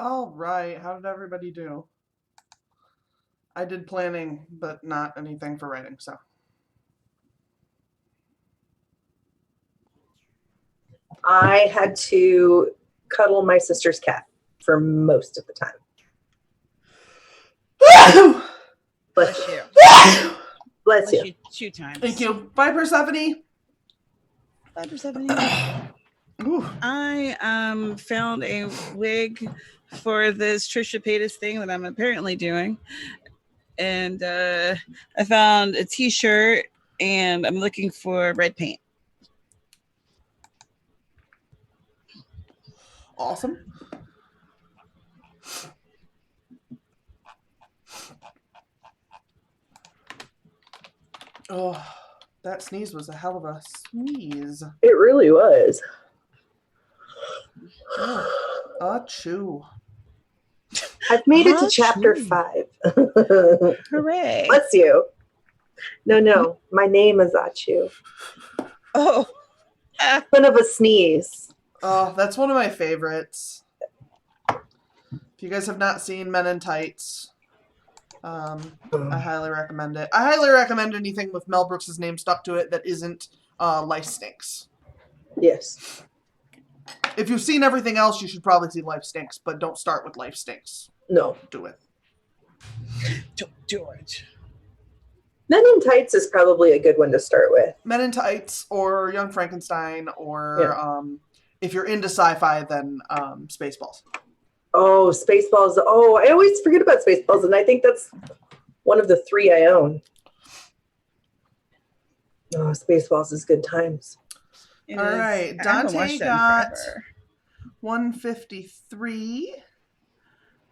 All right. How did everybody do? I did planning, but not anything for writing, so. I had to cuddle my sister's cat for most of the time. Bless you. Bless you. 2 times. Thank you. Bye, Persephone. Bye, Persephone. Ooh. I found a wig for this Trisha Paytas thing that I'm apparently doing. And I found a t-shirt and I'm looking for red paint. Awesome. Oh, that sneeze was a hell of a sneeze. It really was. Oh, achoo. I've made it to Achoo. chapter 5. Hooray. Bless you. No. My name is Achu. Oh. Son of a sneeze. Oh, that's one of my favorites. If you guys have not seen Men in Tights, I highly recommend it. I highly recommend anything with Mel Brooks' name stuck to it that isn't Life Stinks. Yes. If you've seen everything else, you should probably see Life Stinks, but don't start with Life Stinks. No. Do it. Don't do it. Men in Tights is probably a good one to start with. Men in Tights or Young Frankenstein or if you're into sci-fi, then Spaceballs. Oh, Spaceballs. Oh, I always forget about Spaceballs, and I think that's one of the 3 I own. Oh, Spaceballs is good times. It All is. right, I haven't Dante watched that in got forever. 153.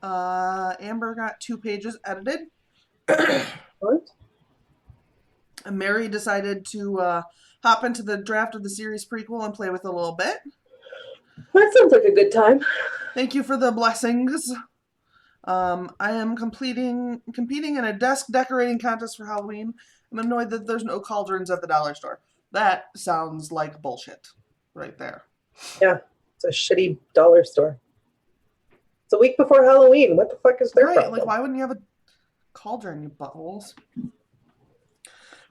Amber got 2 pages edited. What? And Mary decided to hop into the draft of the series prequel and play with it a little bit. That sounds like a good time. Thank you for the blessings. I am competing in a desk decorating contest for Halloween. I'm annoyed that there's no cauldrons at the dollar store. That sounds like bullshit right there. Yeah, it's a shitty dollar store. It's a week before Halloween. What the fuck is their problem? Like, why wouldn't you have a cauldron, you buttholes?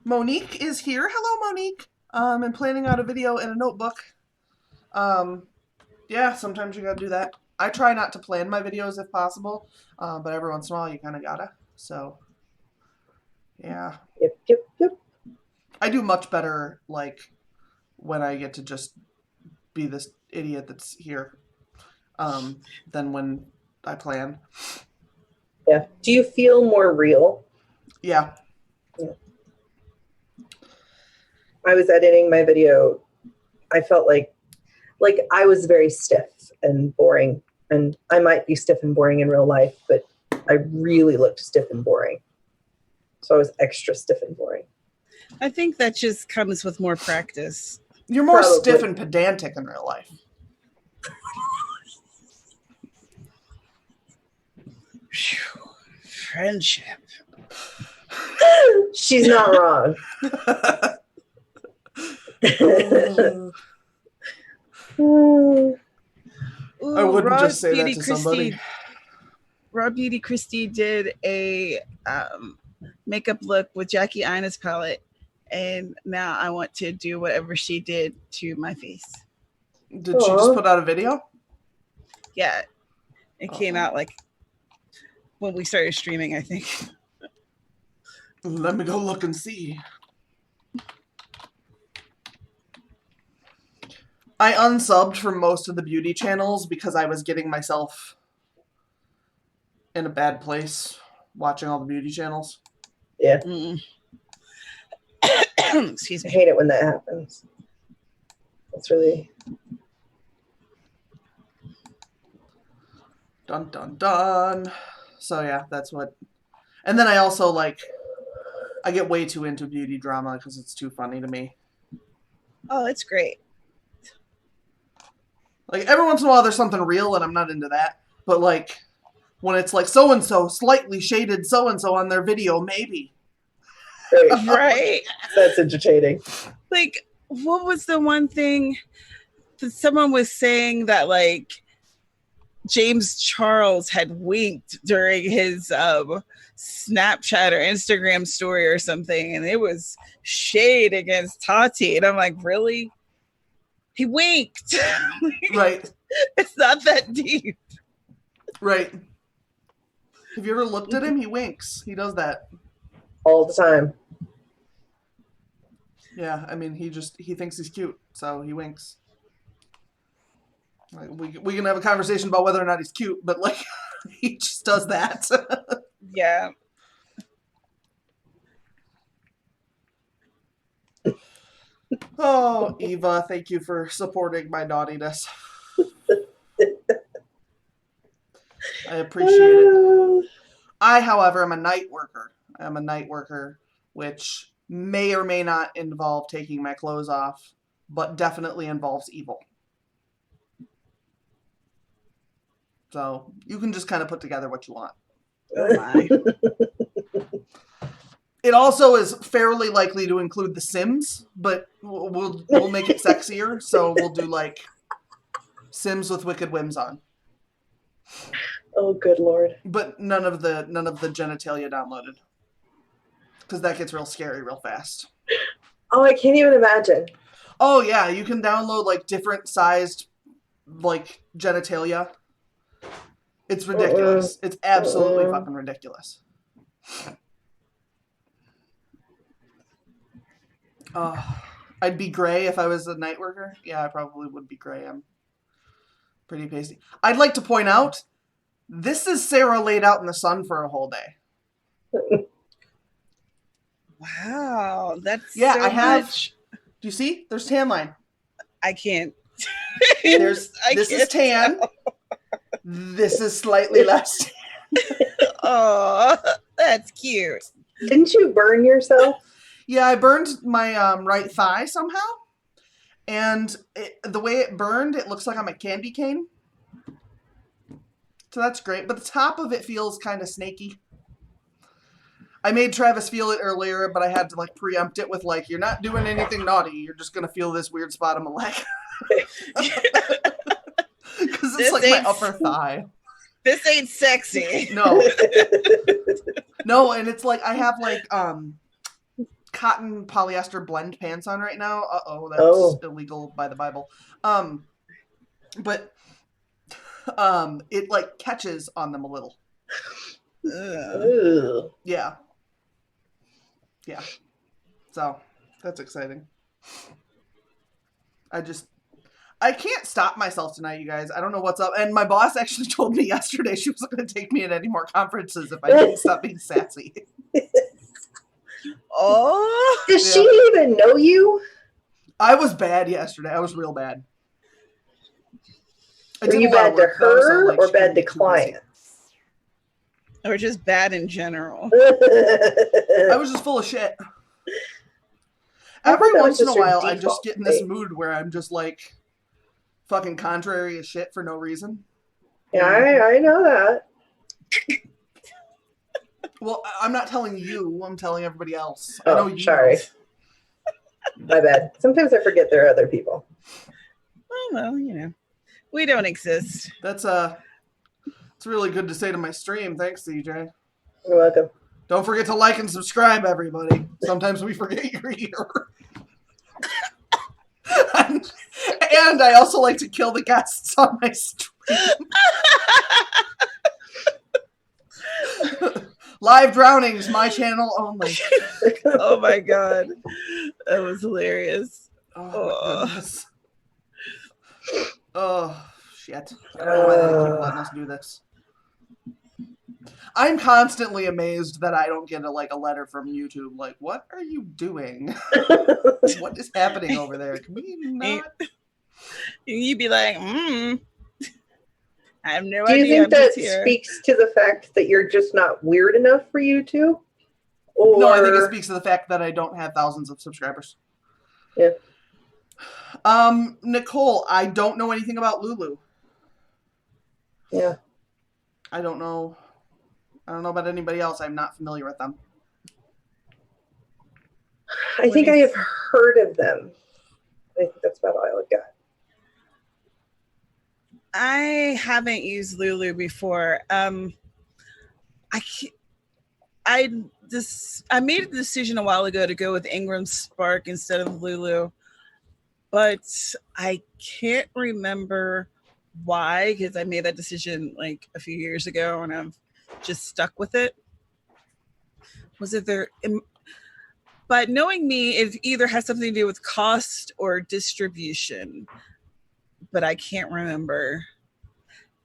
Monique is here. Hello, Monique. And planning out a video in a notebook. Yeah, sometimes you gotta do that. I try not to plan my videos if possible, but every once in a while you kind of gotta. So, yeah. Yep. I do much better, like, when I get to just be this idiot that's here, than when I plan. Yeah. Do you feel more real? Yeah. I was editing my video. I felt like I was very stiff and boring, and I might be stiff and boring in real life, but I really looked stiff and boring. So I was extra stiff and boring. I think that just comes with more practice. You're more Probably. stiff and pedantic in real life. Whew. Friendship. She's not wrong. Ooh, I wouldn't Raw just say that Beauty to somebody. Raw Beauty Christie did a makeup look with Jackie Ina's palette, and now I want to do whatever she did to my face. Did she just put out a video? Yeah, it came out like when we started streaming, I think. Let me go look and see. I unsubbed from most of the beauty channels because I was getting myself in a bad place watching all the beauty channels. Yeah. Excuse I me. hate it when that happens. That's really... Dun, dun, dun. So, yeah, that's what... And then I also, like... I get way too into beauty drama because it's too funny to me. Oh, it's great. Like, every once in a while there's something real and I'm not into that. But, like, when it's like so-and-so slightly shaded so-and-so on their video, maybe. Right. That's entertaining. Like, what was the one thing that someone was saying that, like, James Charles had winked during his Snapchat or Instagram story or something, and it was shade against Tati. And I'm like, really? He winked. Right. It's not that deep. Right. Have you ever looked at him? He winks. He does that. All the time. Yeah, I mean, he thinks he's cute, so he winks. Like, we can have a conversation about whether or not he's cute, but like, he just does that. Yeah. Oh, Eva, thank you for supporting my naughtiness. I appreciate it. I, however, am a night worker. I'm a night worker, which may or may not involve taking my clothes off, but definitely involves evil. So you can just kind of put together what you want. Oh my. It also is fairly likely to include The Sims, but we'll make it sexier. So we'll do like Sims with Wicked Whims on. Oh, good Lord. But none of the genitalia downloaded, because that gets real scary real fast. Oh, I can't even imagine. Oh yeah, you can download like different sized like genitalia. It's ridiculous. It's absolutely fucking ridiculous. I'd be gray if I was a night worker. Yeah, I probably would be gray. I'm pretty pasty. I'd like to point out, this is Sarah laid out in the sun for a whole day. Wow, that's Yeah, so I have. much. Do you see? There's tan line. I can't. This is tan. This is slightly less. Oh, that's cute. Didn't you burn yourself? Yeah, I burned my right thigh somehow, and the way it burned, it looks like I'm a candy cane. So that's great, but the top of it feels kind of snaky. I made Travis feel it earlier, but I had to like preempt it with like, you're not doing anything naughty. You're just gonna feel this weird spot on my leg. Because it's like my upper thigh. This ain't sexy. No. No, and it's like I have like cotton polyester blend pants on right now. That's illegal by the Bible. But it like catches on them a little. Ooh. Yeah. Yeah. So that's exciting. I can't stop myself tonight, you guys. I don't know what's up. And my boss actually told me yesterday she wasn't going to take me at any more conferences if I didn't stop being sassy. Oh, does she even know you? I was bad yesterday. I was real bad. Were you bad to her or bad to clients? Or just bad in general? I was just full of shit. Every once in a while, I just get in this mood where I'm just like fucking contrary as shit for no reason. Yeah, I know that. Well, I'm not telling you. I'm telling everybody else. Oh, I know you. Sorry. My bad. Sometimes I forget there are other people. Oh, well, you know, we don't exist. It's really good to say to my stream. Thanks, CJ. You're welcome. Don't forget to like and subscribe, everybody. Sometimes we forget you're here. And I also like to kill the guests on my stream. Live drownings, my channel only. Oh my god. That was hilarious. Oh, my goodness. Oh, shit. I don't know why they keep letting us do this. I'm constantly amazed that I don't get a letter from YouTube. Like, what are you doing? What is happening over there? Can we not? You'd be like, I have no idea. Do you think that speaks to the fact that you're just not weird enough for YouTube? Or... No, I think it speaks to the fact that I don't have thousands of subscribers. Yeah. Nicole, I don't know anything about Lulu. Yeah. I don't know about anybody else. I'm not familiar with them. I think I have heard of them. I think that's about all I got. I haven't used Lulu before. I can't, I made a decision a while ago to go with Ingram Spark instead of Lulu, but I can't remember why, because I made that decision like a few years ago and I've just stuck with it. Was it there? But knowing me, it either has something to do with cost or distribution, but I can't remember.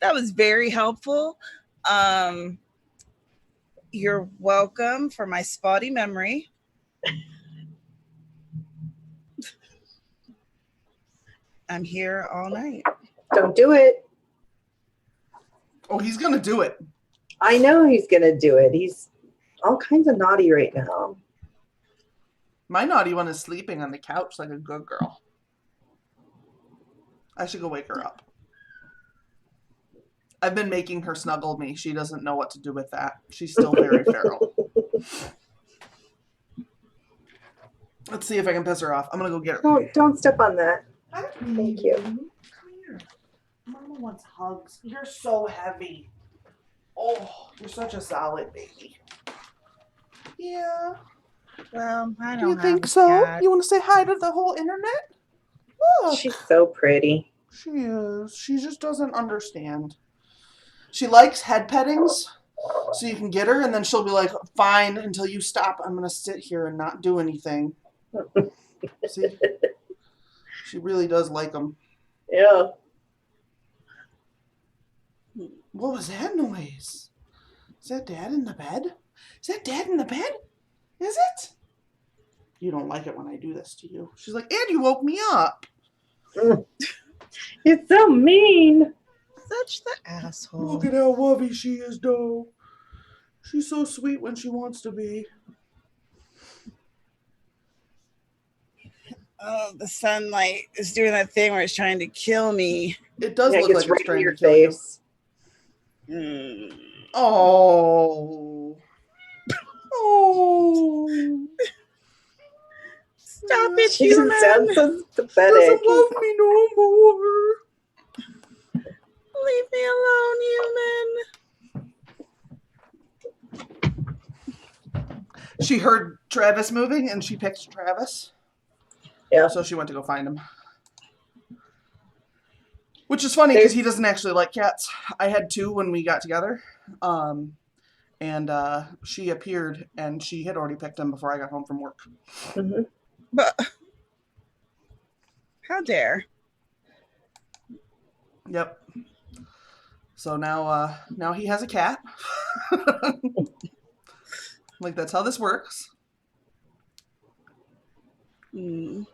That was very helpful. You're welcome for my spotty memory. I'm here all night. Don't do it. Oh, he's gonna do it. I know he's gonna do it. He's all kinds of naughty right now. My naughty one is sleeping on the couch like a good girl. I should go wake her up. I've been making her snuggle me. She doesn't know what to do with that. She's still very feral. Let's see if I can piss her off. I'm gonna go get her. Don't step on that. Hi, Thank you. Come here. Mama wants hugs. You're so heavy. Oh, you're such a solid baby. Yeah. Well, I Do don't you think have a so? cat. You want to say hi to the whole internet? Look. She's so pretty. She is. She just doesn't understand. She likes head pettings, so you can get her, and then she'll be like, fine, until you stop. I'm going to sit here and not do anything. See? She really does like them. Yeah. What was that noise? Is that Dad in the bed? Is that Dad in the bed? Is it? You don't like it when I do this to you. She's like, and you woke me up. It's so mean. Such the asshole. Look at how lovey she is, though. She's so sweet when she wants to be. Oh, the sunlight is doing that thing where it's trying to kill me. It does Yeah, look it like gets right it's in trying your to kill you. face. Oh. Oh. Stop it, She just human. sounds so pathetic. Doesn't love me no more. Leave me alone, human. She heard Travis moving and she picked Travis. Yeah. So she went to go find him. Which is funny because he doesn't actually like cats. I had two when we got together. And she appeared and she had already picked him before I got home from work. Mm-hmm. But how dare? Yep. So now he has a cat. Like, that's how this works. Eva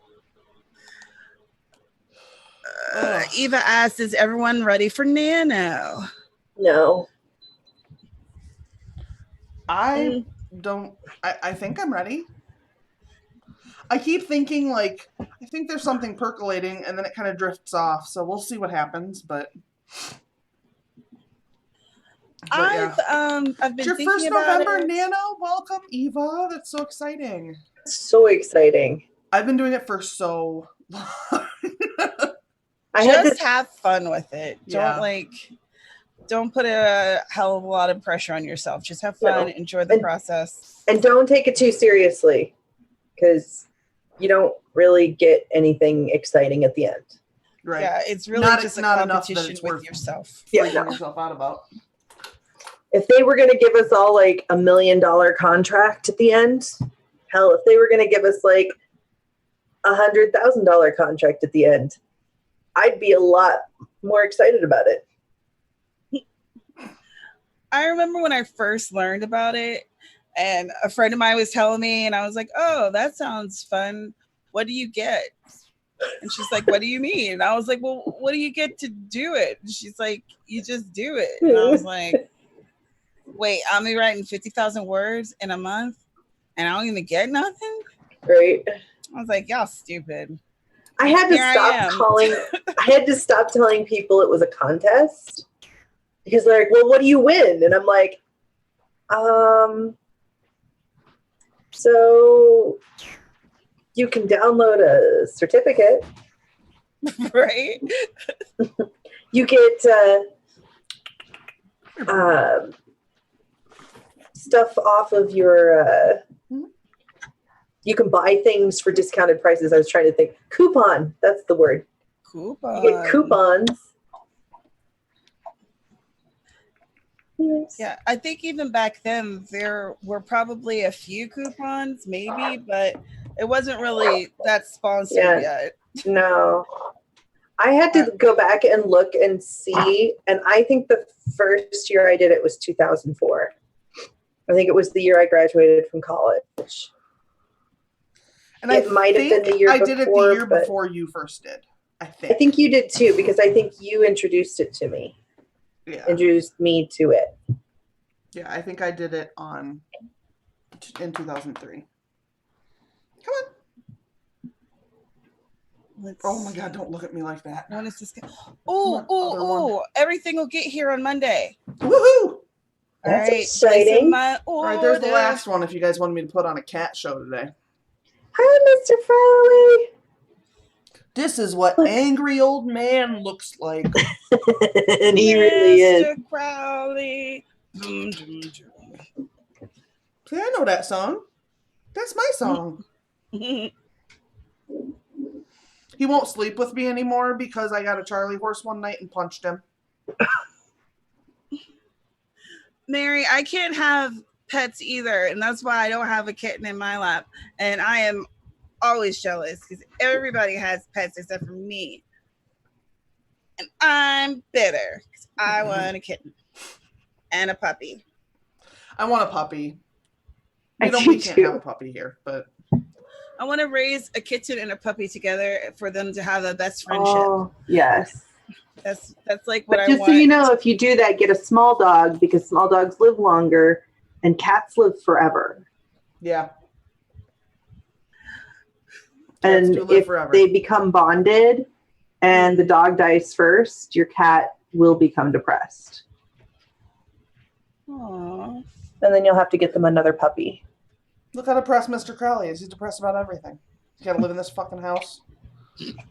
asks, is everyone ready for Nano? No. I think I'm ready. I keep thinking, like, I think there's something percolating, and then it kind of drifts off, so we'll see what happens, but I've been it's your thinking first about November it. Nano. Welcome, Eva. That's so exciting. So exciting. I've been doing it for so long. I had Just this. have fun with it. Yeah. Don't put a hell of a lot of pressure on yourself. Just have fun, No. enjoy the process. And don't take it too seriously, because you don't really get anything exciting at the end. Right. Yeah, it's really just a not enough that competition it's with worth yourself. Yeah, freaking no. yourself out about. If they were going to give us all like $1 million contract at the end, hell, if they were going to give us like $100,000 contract at the end, I'd be a lot more excited about it. I remember when I first learned about it, and a friend of mine was telling me, and I was like, oh, that sounds fun. What do you get? And she's like, what do you mean? And I was like, well, what do you get to do it? And she's like, you just do it. And I was like, wait, I'm be writing 50,000 words in a month and I don't even get nothing? Right. I was like, y'all stupid. I had to Here I had to stop telling people it was a contest, because they're like, well, what do you win? And I'm like, so you can download a certificate. Right? You get stuff off of your. You can buy things for discounted prices. I was trying to think. Coupon. That's the word. Coupon. You get coupons. Yes. Yeah, I think even back then there were probably a few coupons, maybe, but it wasn't really that sponsored yet. No. I had to go back and look and see, and I think the first year I did it was 2004. I think it was the year I graduated from college. And it might have been the year before. I did it the year before you first did. I think you did too, because I think you introduced it to me. Yeah. Introduced me to it. Yeah, I think I did it in 2003. Come on. Oh my God! Don't look at me like that. When is this? Oh! Everything will get here on Monday. Woohoo! That's exciting. All right, there's the last one. If you guys wanted me to put on a cat show today. Hi, Mr. Crowley. This is what angry old man looks like. And he really is. Mr. Crowley. See, I know that song. That's my song. He won't sleep with me anymore because I got a Charlie horse one night and punched him. Mary, I can't have pets either, and that's why I don't have a kitten in my lap. And I am always jealous because everybody has pets except for me. And I'm bitter because I want a kitten and a puppy. I want a puppy. We can't have a puppy here, but I want to raise a kitten and a puppy together for them to have the best friendship. Oh, yes. That's like what I want. Just so you know, if you do that, get a small dog because small dogs live longer and cats live forever. Yeah. And if they become bonded and the dog dies first, your cat will become depressed. Aww. And then you'll have to get them another puppy. Look how depressed Mr. Crowley is. He's depressed about everything. He's got to live in this fucking house.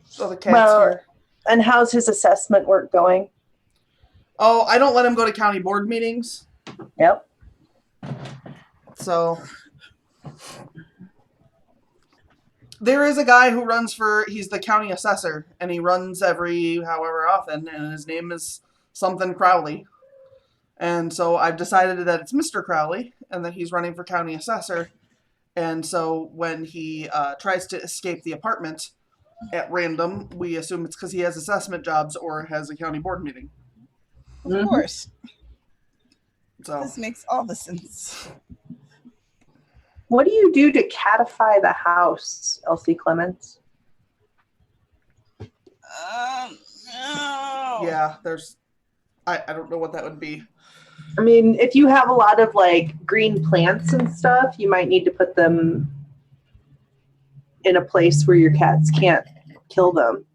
So the cat's here. And how's his assessment work going? Oh, I don't let him go to county board meetings. Yep. So there is a guy who he's the county assessor, and he runs every however often, and his name is something Crowley. And so I've decided that it's Mr. Crowley, and that he's running for county assessor. And so when he tries to escape the apartment at random, we assume it's because he has assessment jobs or has a county board meeting. Of course. So this makes all the sense. What do you do to catify the house, Elsie Clements? No. Yeah, I don't know what that would be. I mean, if you have a lot of like green plants and stuff, you might need to put them in a place where your cats can't kill them.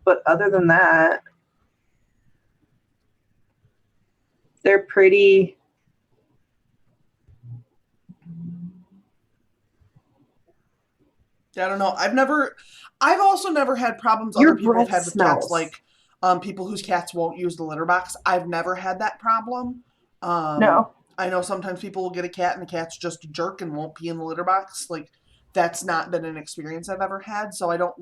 But other than that, they're pretty. I don't know. I've also never had problems Your other people have had with smells. cats, like people whose cats won't use the litter box. I've never had that problem. No. I know sometimes people will get a cat and the cat's just a jerk and won't pee in the litter box. Like, that's not been an experience I've ever had, so I don't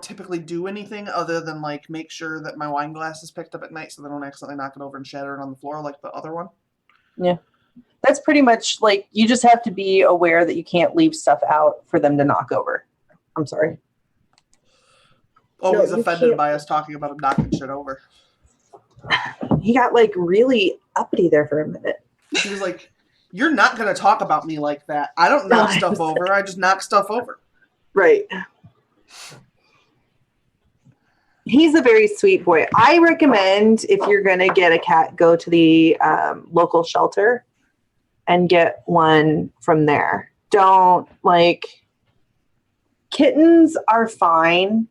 typically do anything other than like make sure that my wine glass is picked up at night so they don't accidentally knock it over and shatter it on the floor like the other one. Yeah. That's pretty much like, you just have to be aware that you can't leave stuff out for them to knock over. I'm sorry. Oh, no, he's offended by us talking about him knocking shit over. He got like really uppity there for a minute. He was like, "You're not going to talk about me like that. I don't knock stuff over. I just knock stuff over." Right. He's a very sweet boy. I recommend if you're going to get a cat, go to the local shelter and get one from there. Don't kittens are fine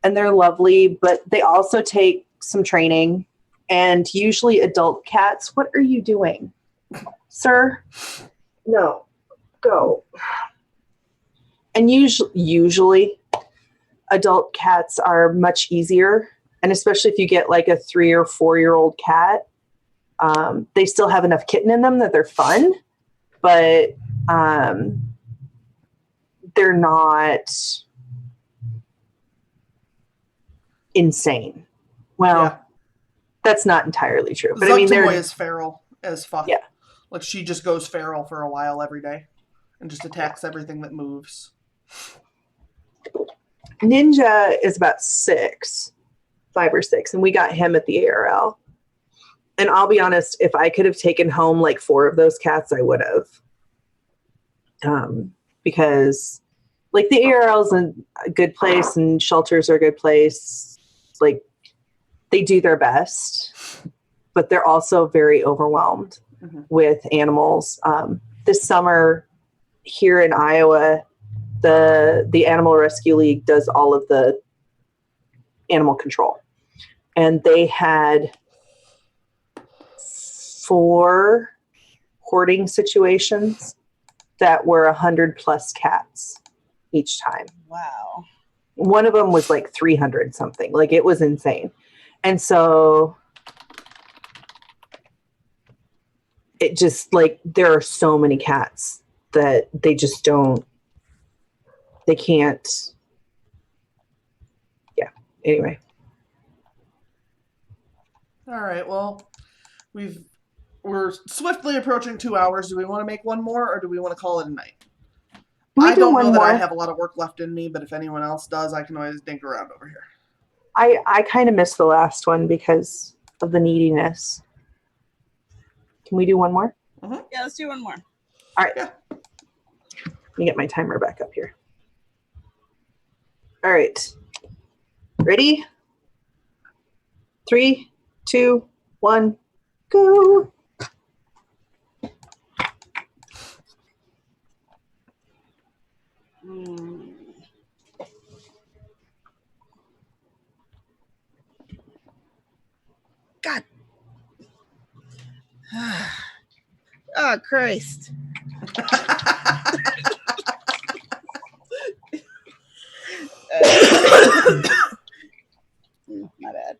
and they're lovely, but they also take some training, and usually adult cats. What are you doing, sir? No, go. And usually adult cats are much easier. And especially if you get like a 3 or 4-year-old cat, they still have enough kitten in them that they're fun, but they're not insane. Well, Yeah. that's not entirely true. But I mean, Zugtamoy is feral as fuck. Yeah. Like, she just goes feral for a while every day and just attacks everything that moves. Ninja is about 5 or 6, and we got him at the ARL. And I'll be honest, if I could have taken home like 4 of those cats, I would have. Because like the ARL is a good place and shelters are a good place. Like, they do their best, but they're also very overwhelmed with animals. This summer here in Iowa, the Animal Rescue League does all of the animal control. And they had 4 hoarding situations that were 100+ cats each time. Wow. One of them was like 300 something. Like, it was insane. And so it just, like, there are so many cats that they just don't, they can't. Yeah. Anyway. All right, well, we're swiftly approaching 2 hours. Do we want to make one more, or do we want to call it a night? I don't know that I have a lot of work left in me, but if anyone else does, I can always dink around over here. I kind of missed the last one because of the neediness. Can we do one more? Yeah, let's do one more. All right. Yeah. Let me get my timer back up here. All right. Ready? 3, 2, 1, go. God. Oh, Christ. My bad.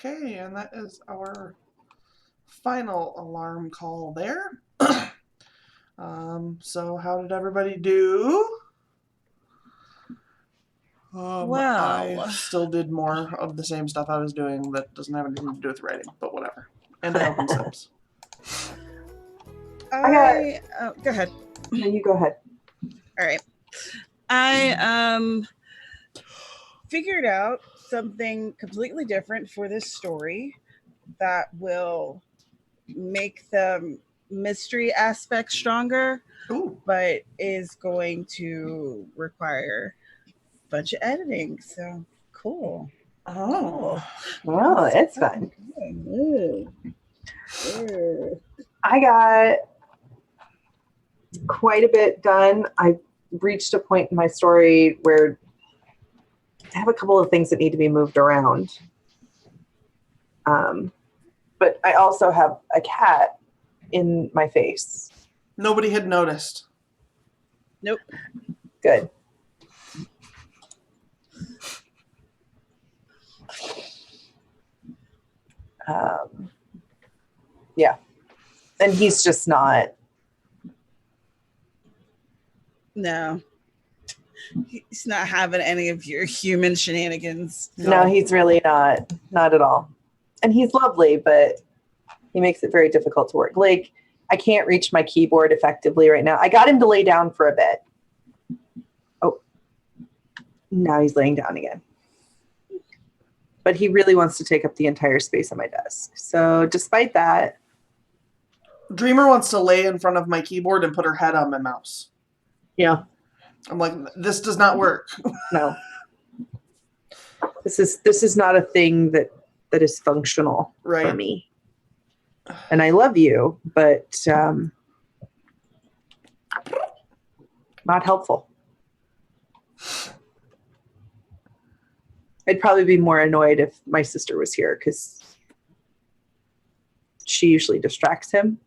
Okay, and that is our final alarm call there. So how did everybody do? I Wow. still did more of the same stuff I was doing that doesn't have anything to do with writing, but whatever. And I opened Sims. Go ahead. No, you go ahead. All right. I figured out something completely different for this story that will make the mystery aspect stronger, Ooh. but is going to require a bunch of editing. So cool. Oh. Oh, it's fun. Ooh. I got quite a bit done. I reached a point in my story where I have a couple of things that need to be moved around. But I also have a cat in my face. Nobody had noticed. Nope. Good. Yeah. And he's just not. No. He's not having any of your human shenanigans. No, he's really not. Not at all. And he's lovely, but he makes it very difficult to work. Like, I can't reach my keyboard effectively right now. I got him to lay down for a bit. Oh, now he's laying down again. But he really wants to take up the entire space on my desk. So despite that, Dreamer wants to lay in front of my keyboard and put her head on my mouse. yeah, I'm like, this does not work. no. This is not a thing that is functional Right. for me. And I love you, but not helpful. I'd probably be more annoyed if my sister was here because she usually distracts him.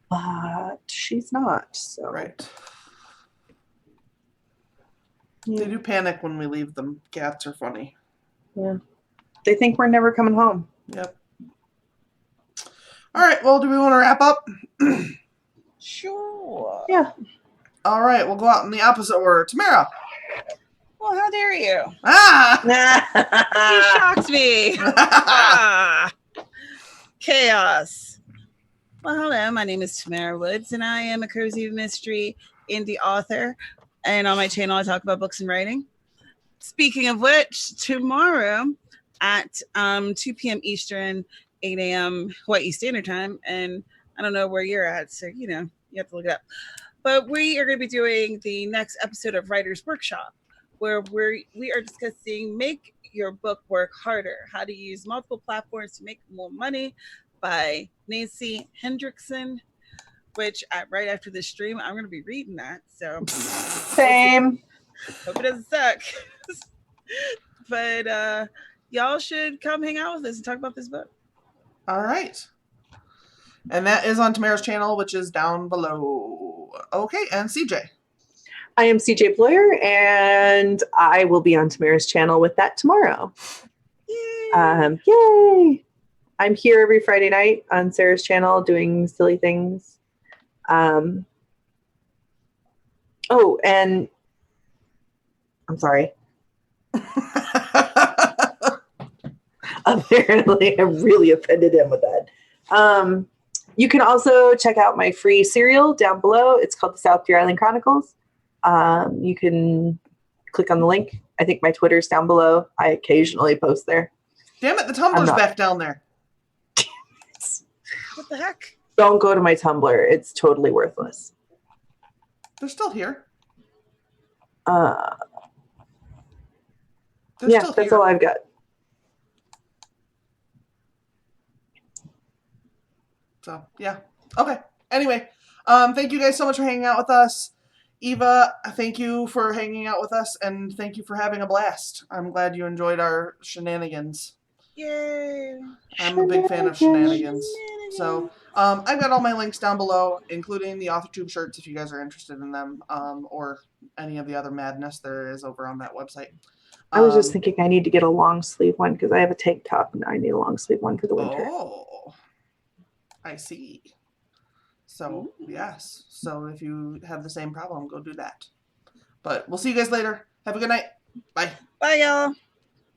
But she's not. So Right. They do panic when we leave them. Cats are funny. Yeah. They think we're never coming home. Yep. All right, well, do we want to wrap up? Sure. Yeah. All right, we'll go out in the opposite order. Tamara. Well, how dare you? Ah! You shocked me. Ah. Chaos. Well, hello. My name is Tamara Woods, and I am a cozy mystery indie author. And on my channel, I talk about books and writing. Speaking of which, tomorrow at 2 p.m. Eastern, 8 a.m. Hawaii Standard Time, and I don't know where you're at, so you have to look it up. But we are going to be doing the next episode of Writer's Workshop, where we are discussing Make Your Book Work Harder, how to use multiple platforms to make more money by Nancy Hendrickson, which right after this stream, I'm going to be reading that. So Same. hope it doesn't suck. But y'all should come hang out with us and talk about this book. All right. And that is on Tamara's channel, which is down below. Okay, and CJ. I am CJ Bloyer, and I will be on Tamara's channel with that tomorrow. Yay! Yay! I'm here every Friday night on Sarah's channel doing silly things. Oh, and I'm sorry. Apparently, I really offended him with that. You can also check out my free serial down below. It's called the South Deer Island Chronicles. You can click on the link. I think my Twitter's down below. I occasionally post there. Damn it, the Tumblr's back down there. What the heck? Don't go to my Tumblr. It's totally worthless. They're still here. Yeah, Still that's here. all I've got. So, yeah. Okay. Anyway, thank you guys so much for hanging out with us. Eva, thank you for hanging out with us, and thank you for having a blast. I'm glad you enjoyed our shenanigans. Yay! I'm a big fan of shenanigans. So, I've got all my links down below, including the AuthorTube shirts if you guys are interested in them, or any of the other madness there is over on that website. I was just thinking I need to get a long sleeve one because I have a tank top and I need a long sleeve one for the winter. Oh, I see. So, yes. So if you have the same problem, go do that. But we'll see you guys later. Have a good night. Bye. Bye, y'all.